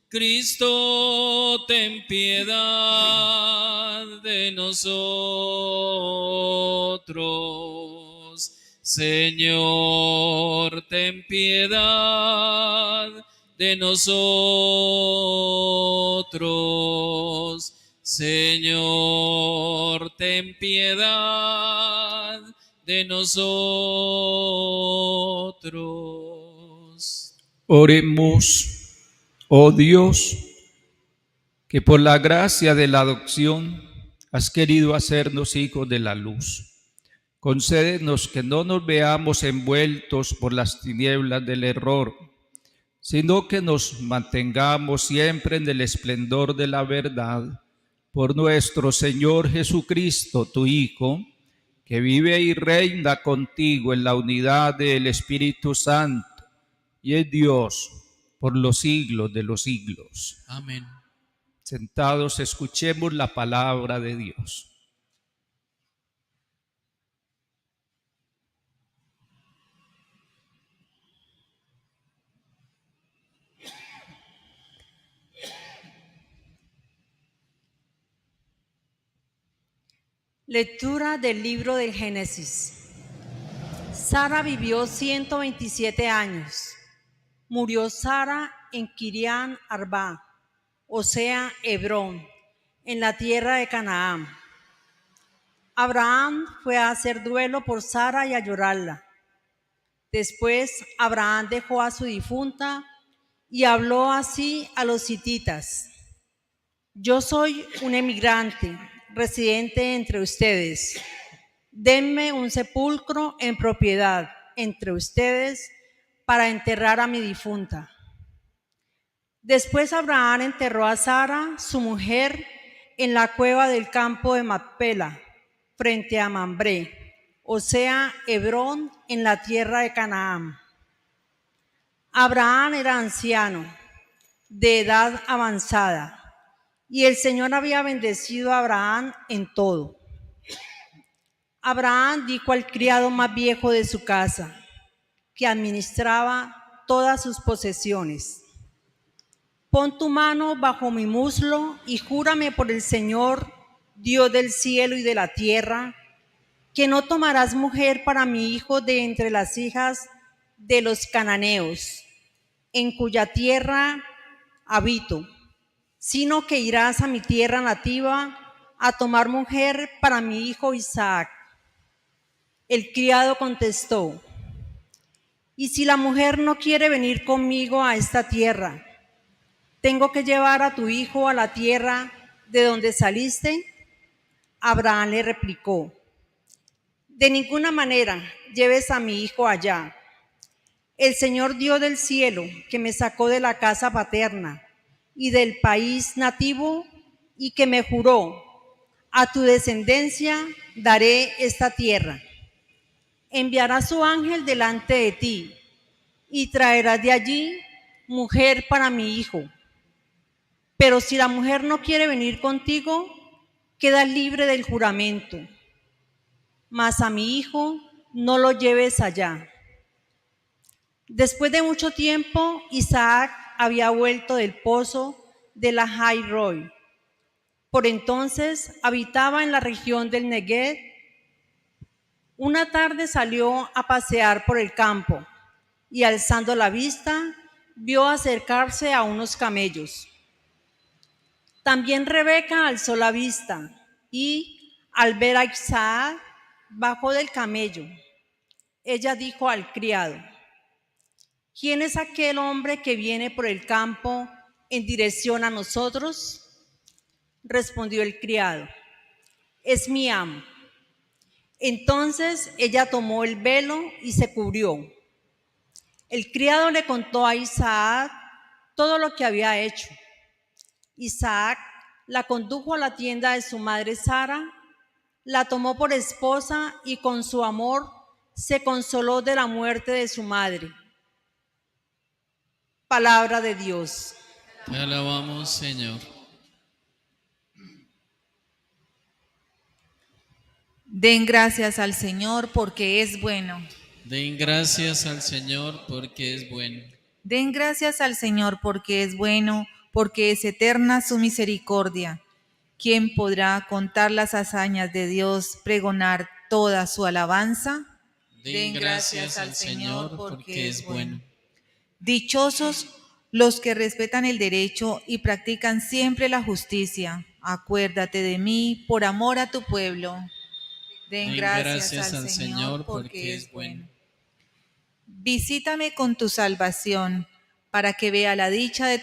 Cristo, ten piedad de nosotros. Señor, ten piedad de nosotros. Señor, ten piedad de nosotros. Oremos. Oh Dios, que por la gracia de la adopción has querido hacernos hijos de la luz. Concédenos que no nos veamos envueltos por las tinieblas del error, sino que nos mantengamos siempre en el esplendor de la verdad, por nuestro Señor Jesucristo, tu Hijo, que vive y reina contigo en la unidad del Espíritu Santo, y es Dios por los siglos de los siglos. Amén. Sentados, escuchemos la palabra de Dios. Lectura del libro del Génesis. Sara vivió 127 años. Murió Sara en Kirián Arba, o sea, Hebrón, en la tierra de Canaán. Abraham fue a hacer duelo por Sara y a llorarla. Después Abraham dejó a su difunta y habló así a los hititas: yo soy un emigrante, residente entre ustedes. Denme un sepulcro en propiedad. entre ustedes para enterrar a mi difunta. Después Abraham enterró a Sara, su mujer, en la cueva del campo de Macpela, frente a Mambré, o sea, Hebrón, en la tierra de Canaán. Abraham era anciano, de edad avanzada, y el Señor había bendecido a Abraham en todo. Abraham dijo al criado más viejo de su casa, que administraba todas sus posesiones: pon tu mano bajo mi muslo y júrame por el Señor, Dios del cielo y de la tierra, que no tomarás mujer para mi hijo de entre las hijas de los cananeos, en cuya tierra habito, sino que irás a mi tierra nativa a tomar mujer para mi hijo Isaac. El criado contestó: ¿y si la mujer no quiere venir conmigo a esta tierra? ¿Tengo que llevar a tu hijo a la tierra de donde saliste? Abraham le replicó: de ninguna manera lleves a mi hijo allá. El Señor Dios del cielo, que me sacó de la casa paterna y del país nativo, y que me juró: a tu descendencia daré esta tierra. Enviará su ángel delante de ti, y traerás de allí mujer para mi hijo. Pero si la mujer no quiere venir contigo, queda libre del juramento. Mas a mi hijo no lo lleves allá. Después de mucho tiempo, Isaac había vuelto del pozo de la Jai-Roi. Por entonces habitaba en la región del Negev. Una tarde salió a pasear por el campo y, alzando la vista, vio acercarse a unos camellos. También Rebeca alzó la vista y, al ver a Isaac, bajó del camello. Ella dijo al criado: ¿quién es aquel hombre que viene por el campo en dirección a nosotros? Respondió el criado: es mi amo. Entonces ella tomó el velo y se cubrió. El criado le contó a Isaac todo lo que había hecho. Isaac la condujo a la tienda de su madre Sara, la tomó por esposa y con su amor se consoló de la muerte de su madre. Palabra de Dios. Te alabamos, Señor. Den gracias al Señor porque es bueno. Den gracias al Señor porque es bueno. Den gracias al Señor porque es bueno, porque es eterna su misericordia. ¿Quién podrá contar las hazañas de Dios, pregonar toda su alabanza? Den gracias al Señor porque es bueno. Dichosos los que respetan el derecho y practican siempre la justicia. Acuérdate de mí por amor a tu pueblo. Den gracias al Señor porque es bueno. Visítame con tu salvación, para que vea la dicha de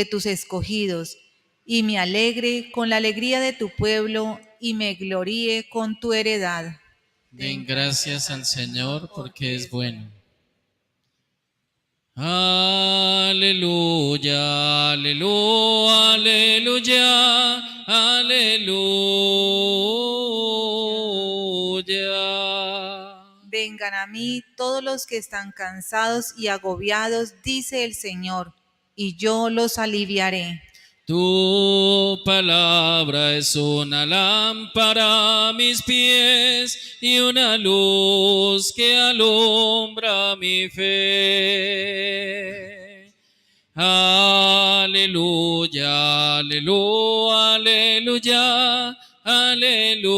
tus escogidos, y me alegre con la alegría de tu pueblo, y me gloríe con tu heredad. Den gracias al Señor porque es bueno. Aleluya, aleluya, aleluya, aleluya. Vengan a mí todos los que están cansados y agobiados, dice el Señor, y yo los aliviaré. Tu palabra es una lámpara a mis pies y una luz que alumbra mi fe. Aleluya, aleluya, aleluya, aleluya.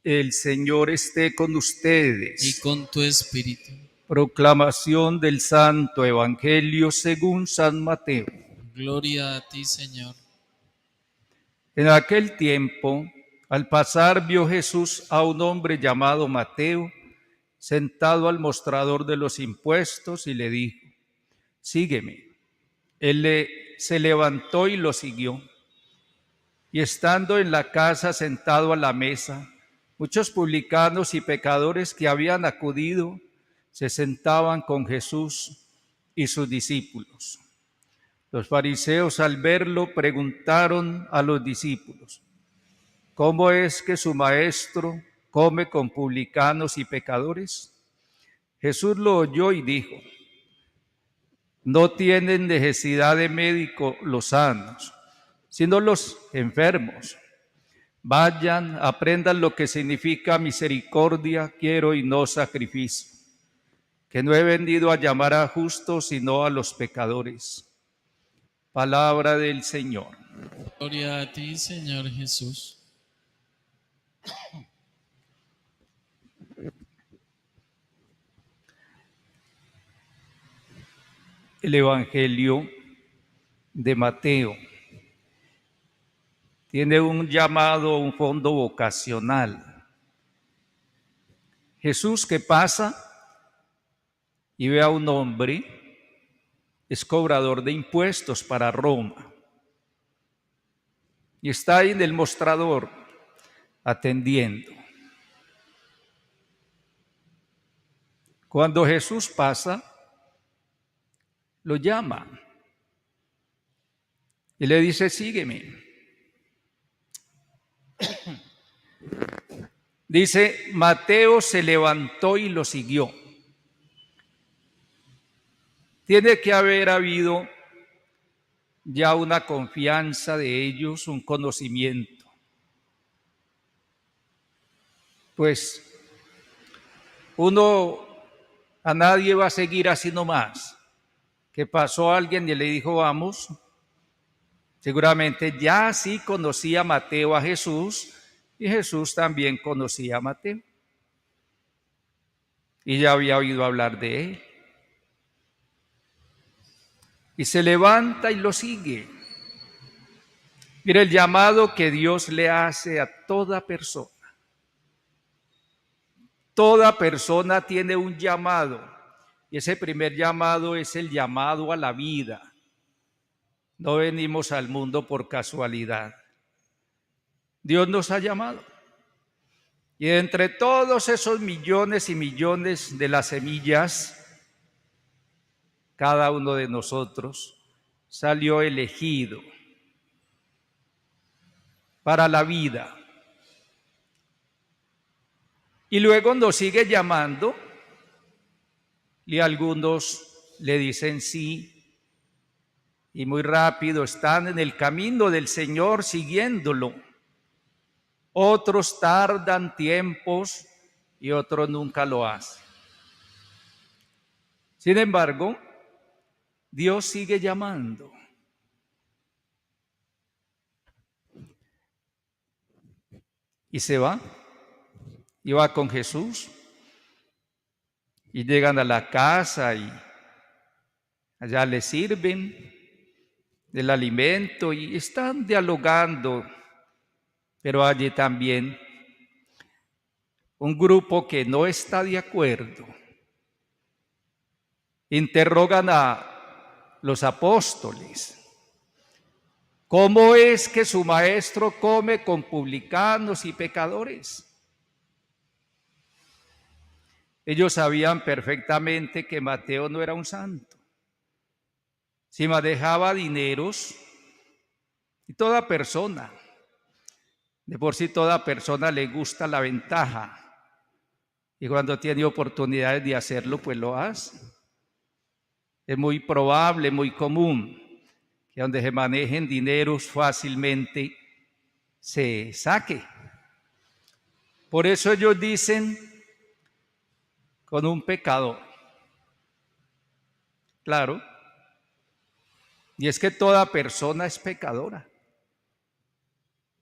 El Señor esté con ustedes. Y con tu espíritu. Proclamación del Santo Evangelio según San Mateo. Gloria a ti, Señor. En aquel tiempo, al pasar, vio Jesús a un hombre llamado Mateo, sentado al mostrador de los impuestos, y le dijo: sígueme. Él se levantó y lo siguió. Y estando en la casa sentado a la mesa, muchos publicanos y pecadores que habían acudido se sentaban con Jesús y sus discípulos. Los fariseos al verlo preguntaron a los discípulos: ¿cómo es que su maestro come con publicanos y pecadores? Jesús lo oyó y dijo: no tienen necesidad de médico los sanos, sino los enfermos. Vayan, aprendan lo que significa misericordia quiero y no sacrificio, que no he venido a llamar a justos, sino a los pecadores. Palabra del Señor. Gloria a ti, Señor Jesús. El Evangelio de Mateo tiene un llamado, un fondo vocacional. Jesús, que pasa y ve a un hombre, es cobrador de impuestos para Roma, y está ahí en el mostrador atendiendo. Cuando Jesús pasa, lo llama y le dice: sígueme. Dice, Mateo se levantó y lo siguió. Tiene que haber habido ya una confianza de ellos, un conocimiento. Pues uno a nadie va a seguir así nomás. Que pasó alguien y le dijo vamos, seguramente ya sí conocía Mateo a Jesús y Jesús también conocía a Mateo. Y ya había oído hablar de él. Y se levanta y lo sigue. Mira el llamado que Dios le hace a toda persona. Toda persona tiene un llamado. Y ese primer llamado es el llamado a la vida. No venimos al mundo por casualidad. Dios nos ha llamado. Y entre todos esos millones y millones de las semillas, cada uno de nosotros salió elegido para la vida. Y luego nos sigue llamando y algunos le dicen sí y muy rápido están en el camino del Señor siguiéndolo. Otros tardan tiempos y otros nunca lo hacen. Sin embargo, Dios sigue llamando. Y se va, y va con Jesús, y llegan a la casa y allá le sirven del alimento y están dialogando, pero allí también un grupo que no está de acuerdo. Interrogan a los apóstoles. ¿Cómo es que su maestro come con publicanos y pecadores? Ellos sabían perfectamente que Mateo no era un santo. Si manejaba dineros, y toda persona, de por sí toda persona le gusta la ventaja, y cuando tiene oportunidades de hacerlo, pues lo hace. Es muy probable, muy común, que donde se manejen dineros fácilmente se saque. Por eso ellos dicen con un pecador. Claro. Y es que toda persona es pecadora.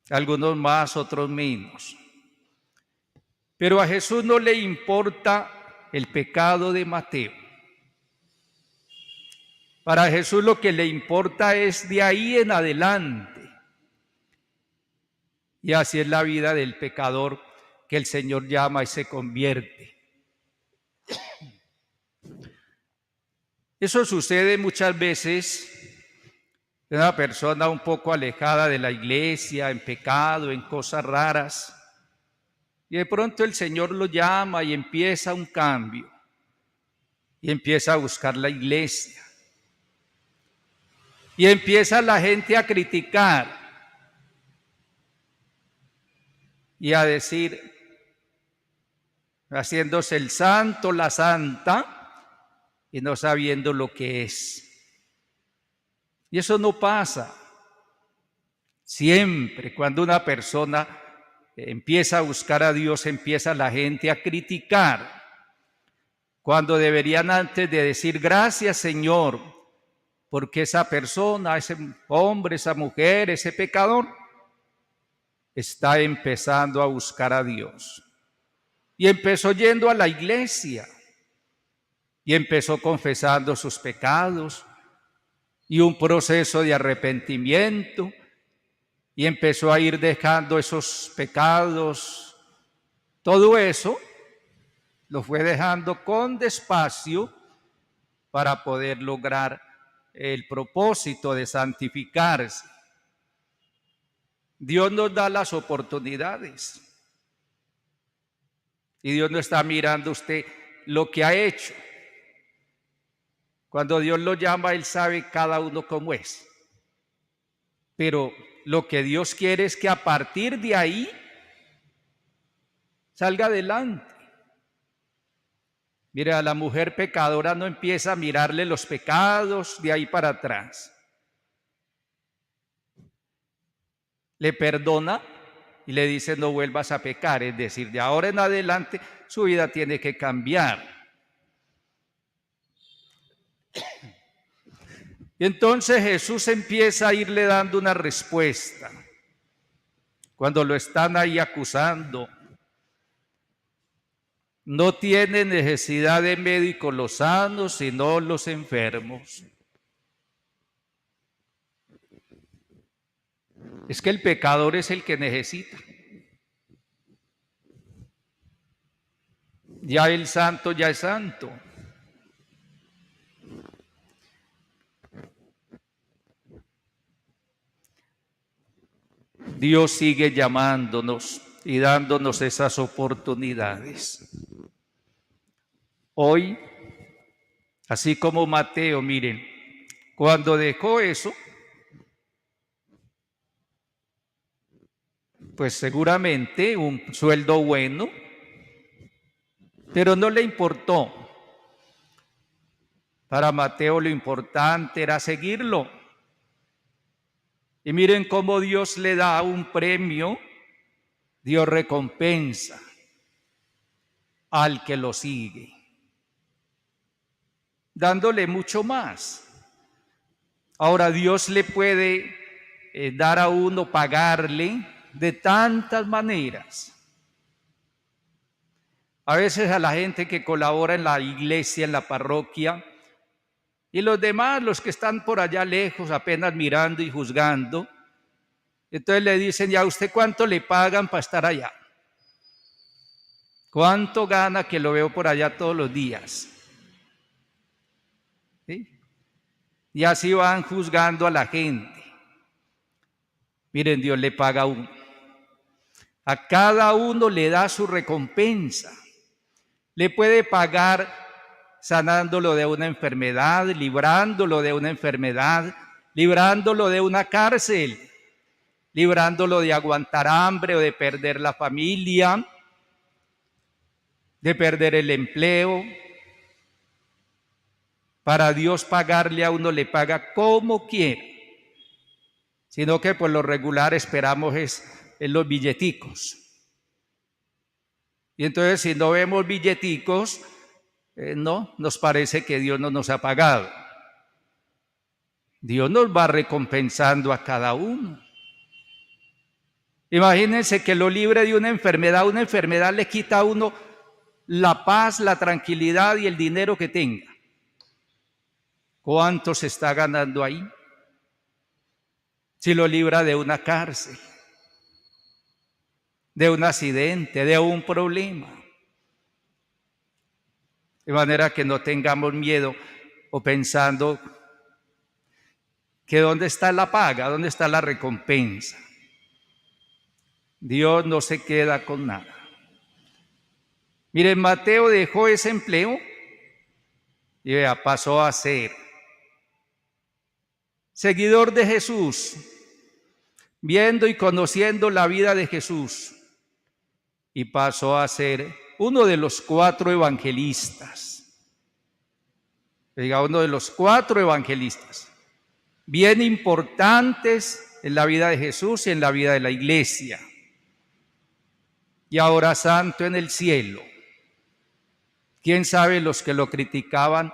Algunos más, otros menos. Pero a Jesús no le importa el pecado de Mateo. Para Jesús lo que le importa es de ahí en adelante. Y así es la vida del pecador que el Señor llama y se convierte. Eso sucede muchas veces una persona un poco alejada de la iglesia, en pecado, en cosas raras. Y de pronto el Señor lo llama y empieza un cambio. Y empieza a buscar la iglesia. Y empieza la gente a criticar y a decir, haciéndose el santo, la santa, y no sabiendo lo que es. Y eso no pasa. Siempre cuando una persona empieza a buscar a Dios, empieza la gente a criticar, cuando deberían antes de decir gracias Señor, porque esa persona, ese hombre, esa mujer, ese pecador, está empezando a buscar a Dios. Y empezó yendo a la iglesia, y empezó confesando sus pecados, y un proceso de arrepentimiento, y empezó a ir dejando esos pecados. Todo eso lo fue dejando con despacio para poder lograr el propósito de santificarse. Dios nos da las oportunidades y Dios no está mirando usted lo que ha hecho. Cuando Dios lo llama, Él sabe cada uno cómo es. Pero lo que Dios quiere es que a partir de ahí salga adelante. Mire, a la mujer pecadora no empieza a mirarle los pecados de ahí para atrás. Le perdona y le dice no vuelvas a pecar, es decir, de ahora en adelante su vida tiene que cambiar. Y entonces Jesús empieza a irle dando una respuesta. Cuando lo están ahí acusando, no tiene necesidad de médicos los sanos, sino los enfermos. Es que el pecador es el que necesita. Ya el santo ya es santo. Dios sigue llamándonos y dándonos esas oportunidades. Hoy, así como Mateo, miren, cuando dejó eso, pues seguramente un sueldo bueno, pero no le importó. Para Mateo lo importante era seguirlo. Y miren cómo Dios le da un premio, Dios recompensa al que lo sigue, dándole mucho más. Ahora Dios le puede dar a uno, pagarle de tantas maneras. A veces a la gente que colabora en la iglesia, en la parroquia, y los demás, los que están por allá lejos, apenas mirando y juzgando, entonces le dicen, ¿ya usted cuánto le pagan para estar allá? ¿Cuánto gana que lo veo por allá todos los días? ¿Sí? Y así van juzgando a la gente. Miren, Dios le paga a uno. A cada uno le da su recompensa. Le puede pagar sanándolo de una enfermedad, librándolo de una enfermedad, librándolo de una cárcel, librándolo de aguantar hambre o de perder la familia, de perder el empleo. Para Dios pagarle a uno le paga como quiere, sino que por lo regular esperamos en los billeticos. Y entonces si no vemos billeticos, no, nos parece que Dios no nos ha pagado. Dios nos va recompensando a cada uno. Imagínense que lo libre de una enfermedad le quita a uno la paz, la tranquilidad y el dinero que tenga. ¿Cuánto se está ganando ahí? Si lo libra de una cárcel, de un accidente, de un problema. De manera que no tengamos miedo o pensando que dónde está la paga, dónde está la recompensa. Dios no se queda con nada. Miren, Mateo dejó ese empleo y vea, pasó a ser seguidor de Jesús, viendo y conociendo la vida de Jesús, y pasó a ser uno de los 4 evangelistas. Diga, uno de los 4 evangelistas, bien importantes en la vida de Jesús y en la vida de la iglesia. Y ahora santo en el cielo. ¿Quién sabe los que lo criticaban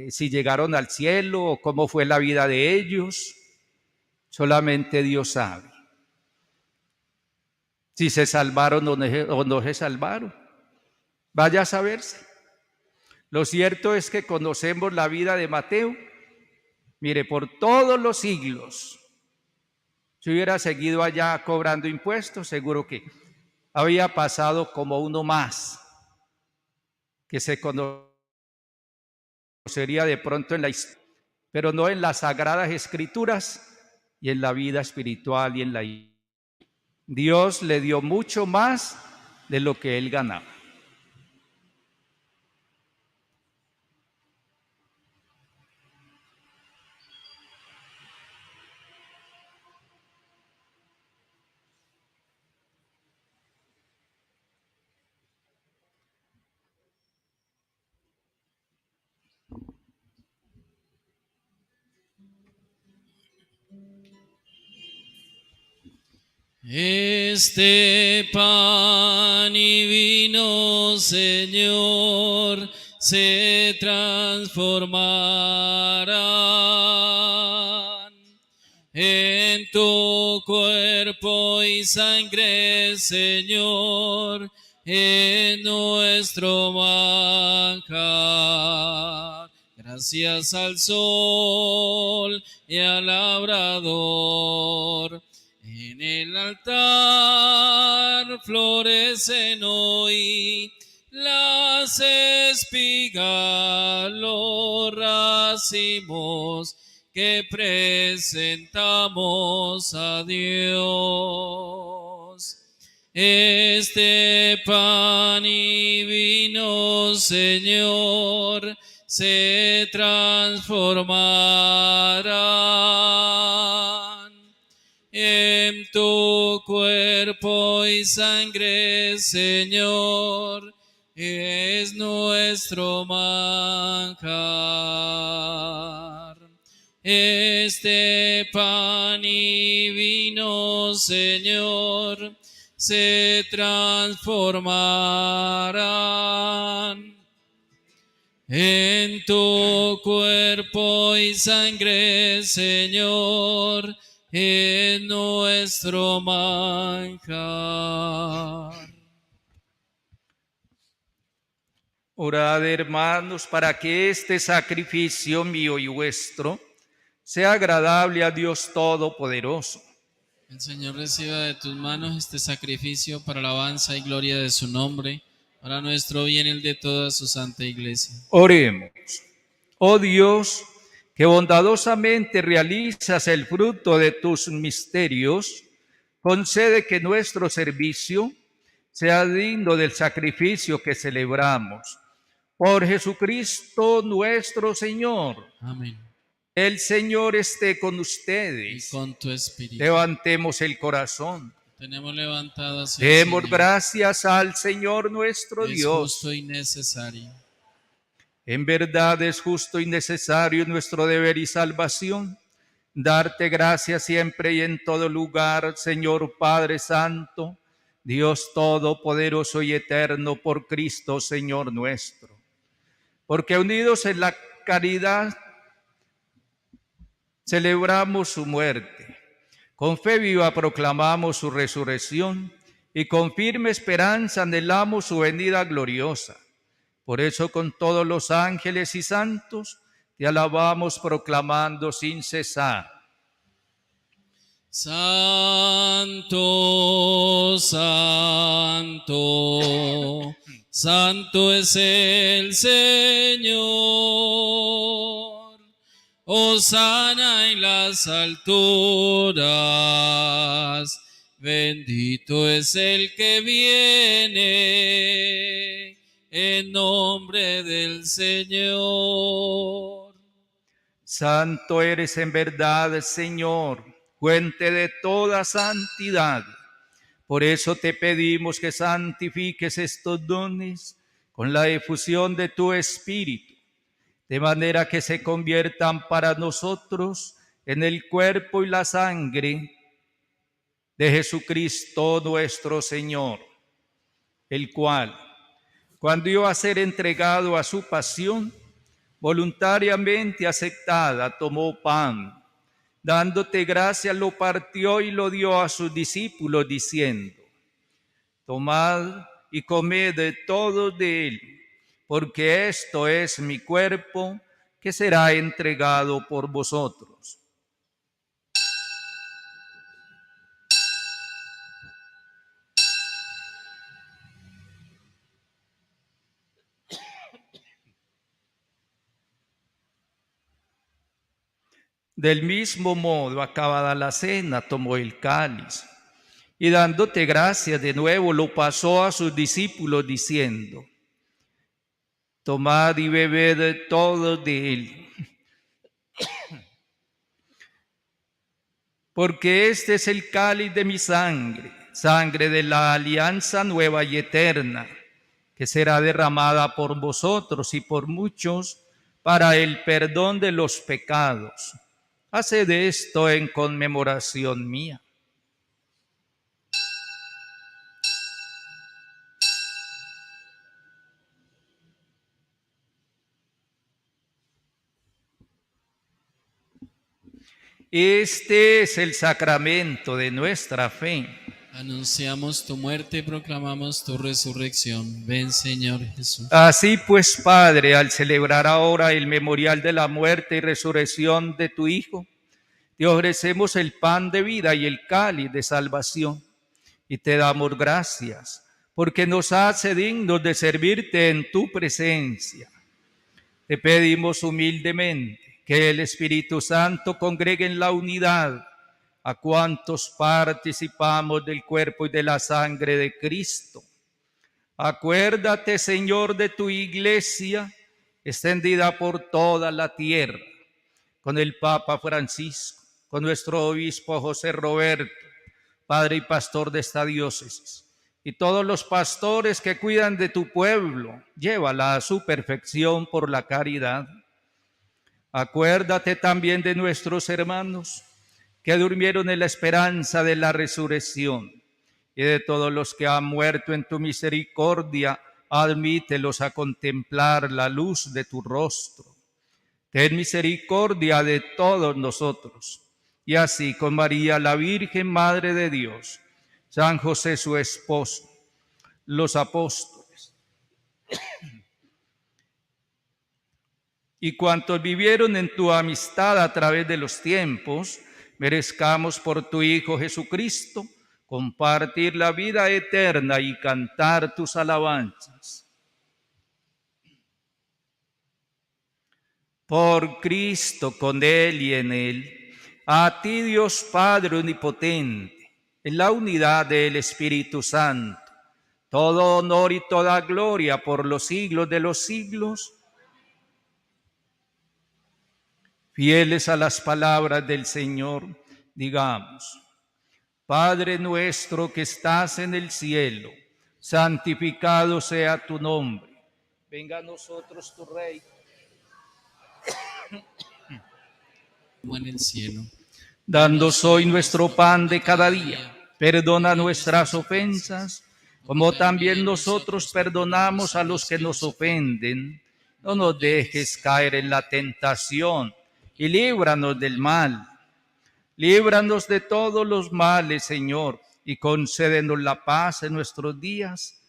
si llegaron al cielo o cómo fue la vida de ellos? Solamente Dios sabe. Si se salvaron o no se salvaron. Vaya a saberse. Lo cierto es que conocemos la vida de Mateo. Mire, por todos los siglos, si hubiera seguido allá cobrando impuestos, seguro que había pasado como uno más, que se conocería de pronto en la historia, pero no en las sagradas escrituras y en la vida espiritual y en la iglesia. Dios le dio mucho más de lo que él ganaba. Este pan y vino, Señor, se transformarán en tu cuerpo y sangre, Señor, en nuestro manjar. Gracias al sol y al labrador. En el altar florecen hoy las espigas, los racimos que presentamos a Dios. Este pan y vino, Señor, se transformarán en tu cuerpo y sangre, Señor, es nuestro manjar. Este pan y vino, Señor, se transformarán en tu cuerpo y sangre, Señor, en nuestro manjar. Orad, hermanos, para que este sacrificio mío y vuestro sea agradable a Dios Todopoderoso. El Señor reciba de tus manos este sacrificio para alabanza y gloria de su nombre, para nuestro bien y el de toda su santa iglesia. Oremos. Oh Dios, que bondadosamente realizas el fruto de tus misterios, concede que nuestro servicio sea digno del sacrificio que celebramos. Por Jesucristo nuestro Señor. Amén. El Señor esté con Y ustedes. con tu espíritu. Levantemos el corazón. Tenemos levantado hacia el Demos Señor. gracias al Señor nuestro Es Dios. justo y necesario. En verdad es justo y necesario nuestro deber y salvación, darte gracias siempre y en todo lugar, Señor Padre Santo, Dios Todopoderoso y Eterno, por Cristo, Señor nuestro. Porque unidos en la caridad, celebramos su muerte. Con fe viva proclamamos su resurrección y con firme esperanza anhelamos su venida gloriosa. Por eso con todos los ángeles y santos te alabamos proclamando sin cesar. Santo, santo, santo es el Señor. Hosana en las alturas. Bendito es el que viene en nombre del Señor. Santo eres en verdad, Señor, fuente de toda santidad. Por eso te pedimos que santifiques estos dones con la efusión de tu Espíritu, de manera que se conviertan para nosotros en el cuerpo y la sangre de Jesucristo nuestro Señor, el cual, cuando iba a ser entregado a su pasión, voluntariamente aceptada, tomó pan, dándote gracias, lo partió y lo dio a sus discípulos, diciendo: tomad y comed de todo de él, porque esto es mi cuerpo, que será entregado por vosotros. Del mismo modo, acabada la cena, tomó el cáliz y dándote gracias de nuevo, lo pasó a sus discípulos, diciendo: tomad y bebed de todo de él, porque este es el cáliz de mi sangre, sangre de la alianza nueva y eterna, que será derramada por vosotros y por muchos para el perdón de los pecados. Haced esto en conmemoración mía. Este es el sacramento de nuestra fe. Anunciamos tu muerte y proclamamos tu resurrección. Ven, Señor Jesús. Así pues, Padre, al celebrar ahora el memorial de la muerte y resurrección de tu Hijo, te ofrecemos el pan de vida y el cáliz de salvación, y te damos gracias, porque nos hace dignos de servirte en tu presencia. Te pedimos humildemente que el Espíritu Santo congregue en la unidad a cuantos participamos del cuerpo y de la sangre de Cristo. Acuérdate, Señor, de tu iglesia extendida por toda la tierra, con el Papa Francisco, con nuestro obispo José Roberto, padre y pastor de esta diócesis, y todos los pastores que cuidan de tu pueblo. Llévala a su perfección por la caridad. Acuérdate también de nuestros hermanos que durmieron en la esperanza de la resurrección, y de todos los que han muerto en tu misericordia, admítelos a contemplar la luz de tu rostro. Ten misericordia de todos nosotros, y así con María, la Virgen Madre de Dios, San José su esposo, los apóstoles, y cuantos vivieron en tu amistad a través de los tiempos, merezcamos por tu Hijo Jesucristo compartir la vida eterna y cantar tus alabanzas. Por Cristo, con Él y en Él, a ti Dios Padre omnipotente, en la unidad del Espíritu Santo, todo honor y toda gloria por los siglos de los siglos. Fieles a las palabras del Señor, digamos: Padre nuestro que estás en el cielo, santificado sea tu nombre. Venga a nosotros tu reino. Como en el cielo. Danos hoy nuestro pan de cada día. Perdona nuestras ofensas, como también nosotros perdonamos a los que nos ofenden. No nos dejes caer en la tentación, y líbranos del mal. Líbranos de todos los males, Señor, y concédenos la paz en nuestros días,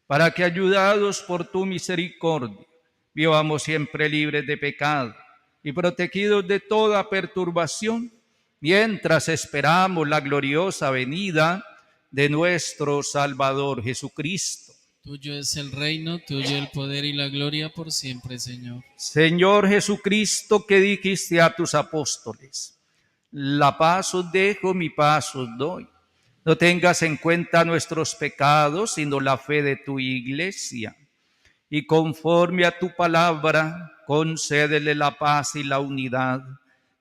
para que, ayudados por tu misericordia, vivamos siempre libres de pecado y protegidos de toda perturbación, mientras esperamos la gloriosa venida de nuestro Salvador Jesucristo. Tuyo es el reino, tuyo el poder y la gloria por siempre, Señor. Señor Jesucristo, que dijiste a tus apóstoles: la paz os dejo, mi paz os doy. No tengas en cuenta nuestros pecados, sino la fe de tu iglesia. Y conforme a tu palabra, concédele la paz y la unidad.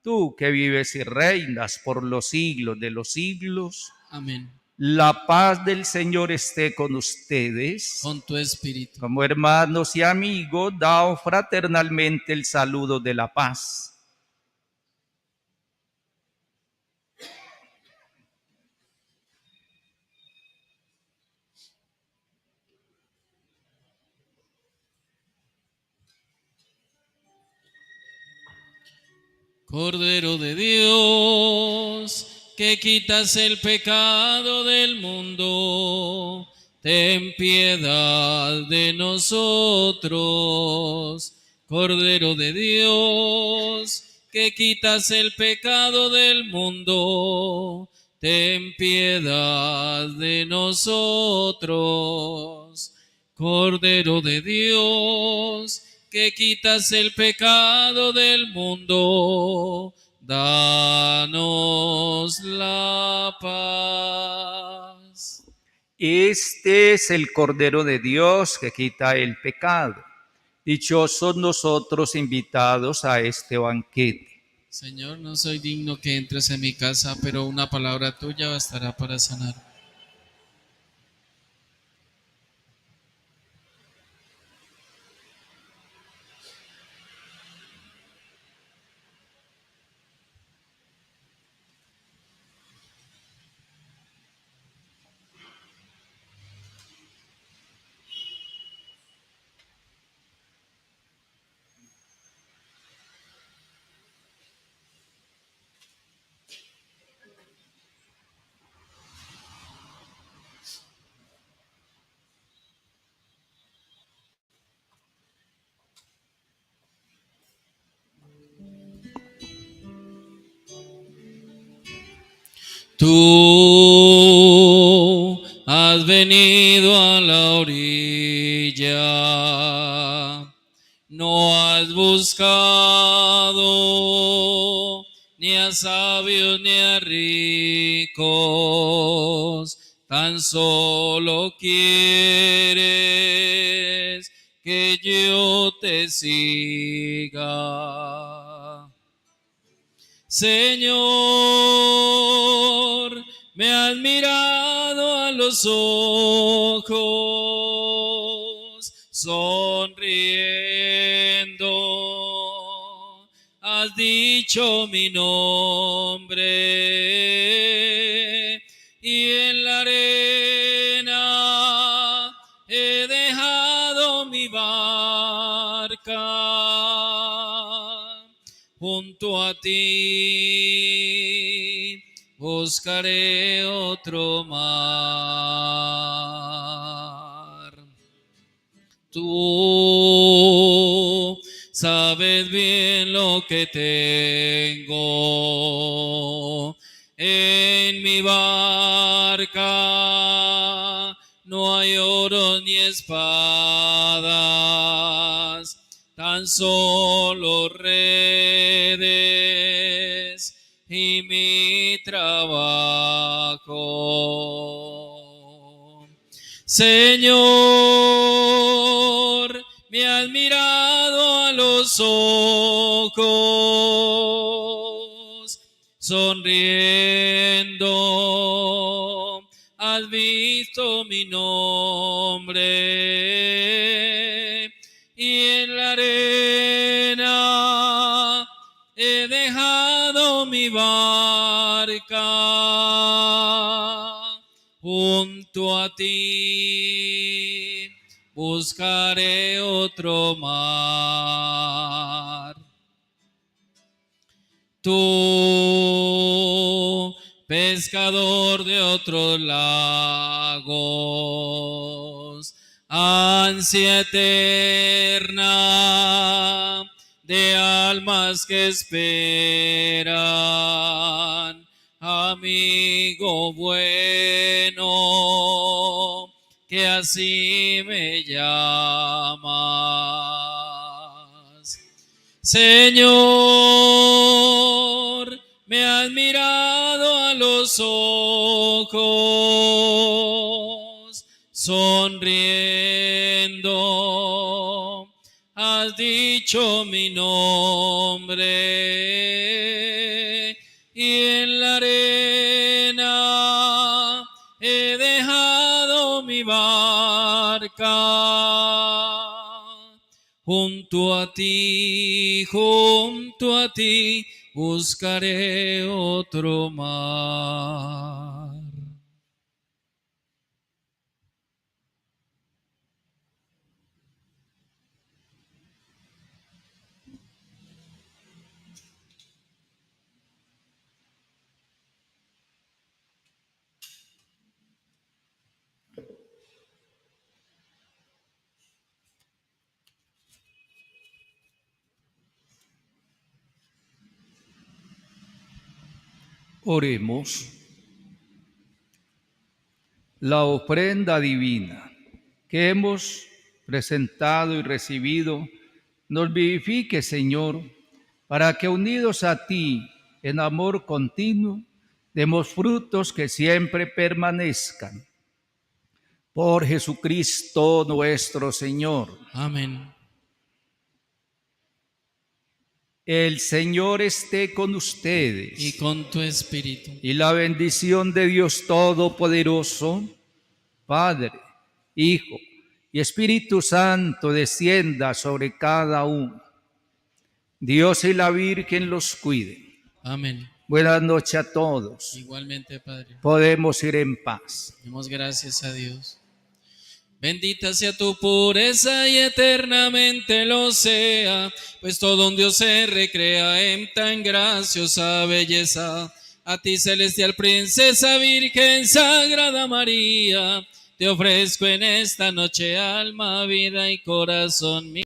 Tú que vives y reinas por los siglos de los siglos. Amén. La paz del Señor esté con ustedes. Con tu espíritu. Como hermanos y amigos, daos fraternalmente el saludo de la paz. Cordero de Dios, que quitas el pecado del mundo, ten piedad de nosotros. Cordero de Dios, que quitas el pecado del mundo, ten piedad de nosotros. Cordero de Dios, que quitas el pecado del mundo, danos la paz. Este es el Cordero de Dios que quita el pecado. Dichosos nosotros invitados a este banquete. Señor, no soy digno que entres en mi casa, pero una palabra tuya bastará para sanar. Tú has venido a la orilla, no has buscado ni a sabios ni a ricos, tan solo quieres que yo te siga. Señor, me has mirado a los ojos, sonriendo, has dicho mi nombre, y en la arena he dejado mi barca. Junto a ti buscaré otro mar. Tú sabes bien lo que tengo en mi barca. No hay oro ni espadas, tan solo redes y mi trabajo. Señor, me has mirado a los ojos, sonriendo, has visto mi nombre, y en la arena he dejado mi barca. Junto a ti buscaré otro mar. Tú, pescador de otros lagos, ansia eterna de almas que esperan, amigo bueno, que has así me llamas. Señor, me has mirado a los ojos, sonriendo, has dicho mi nombre, y en la arena he dejado mi barca. Junto a ti, buscaré otro mar. Oremos. La ofrenda divina que hemos presentado y recibido nos vivifique, Señor, para que unidos a ti en amor continuo, demos frutos que siempre permanezcan. Por Jesucristo nuestro Señor. Amén. El Señor esté con ustedes. Y con tu espíritu. Y la bendición de Dios Todopoderoso, Padre, Hijo y Espíritu Santo descienda sobre cada uno. Dios y la Virgen los cuiden. Amén. Buenas noches a todos. Igualmente, Padre. Podemos ir en paz. Demos gracias a Dios. Bendita sea tu pureza y eternamente lo sea, pues todo un Dios se recrea en tan graciosa belleza. A ti, celestial princesa, Virgen Sagrada María, te ofrezco en esta noche alma, vida y corazón mío.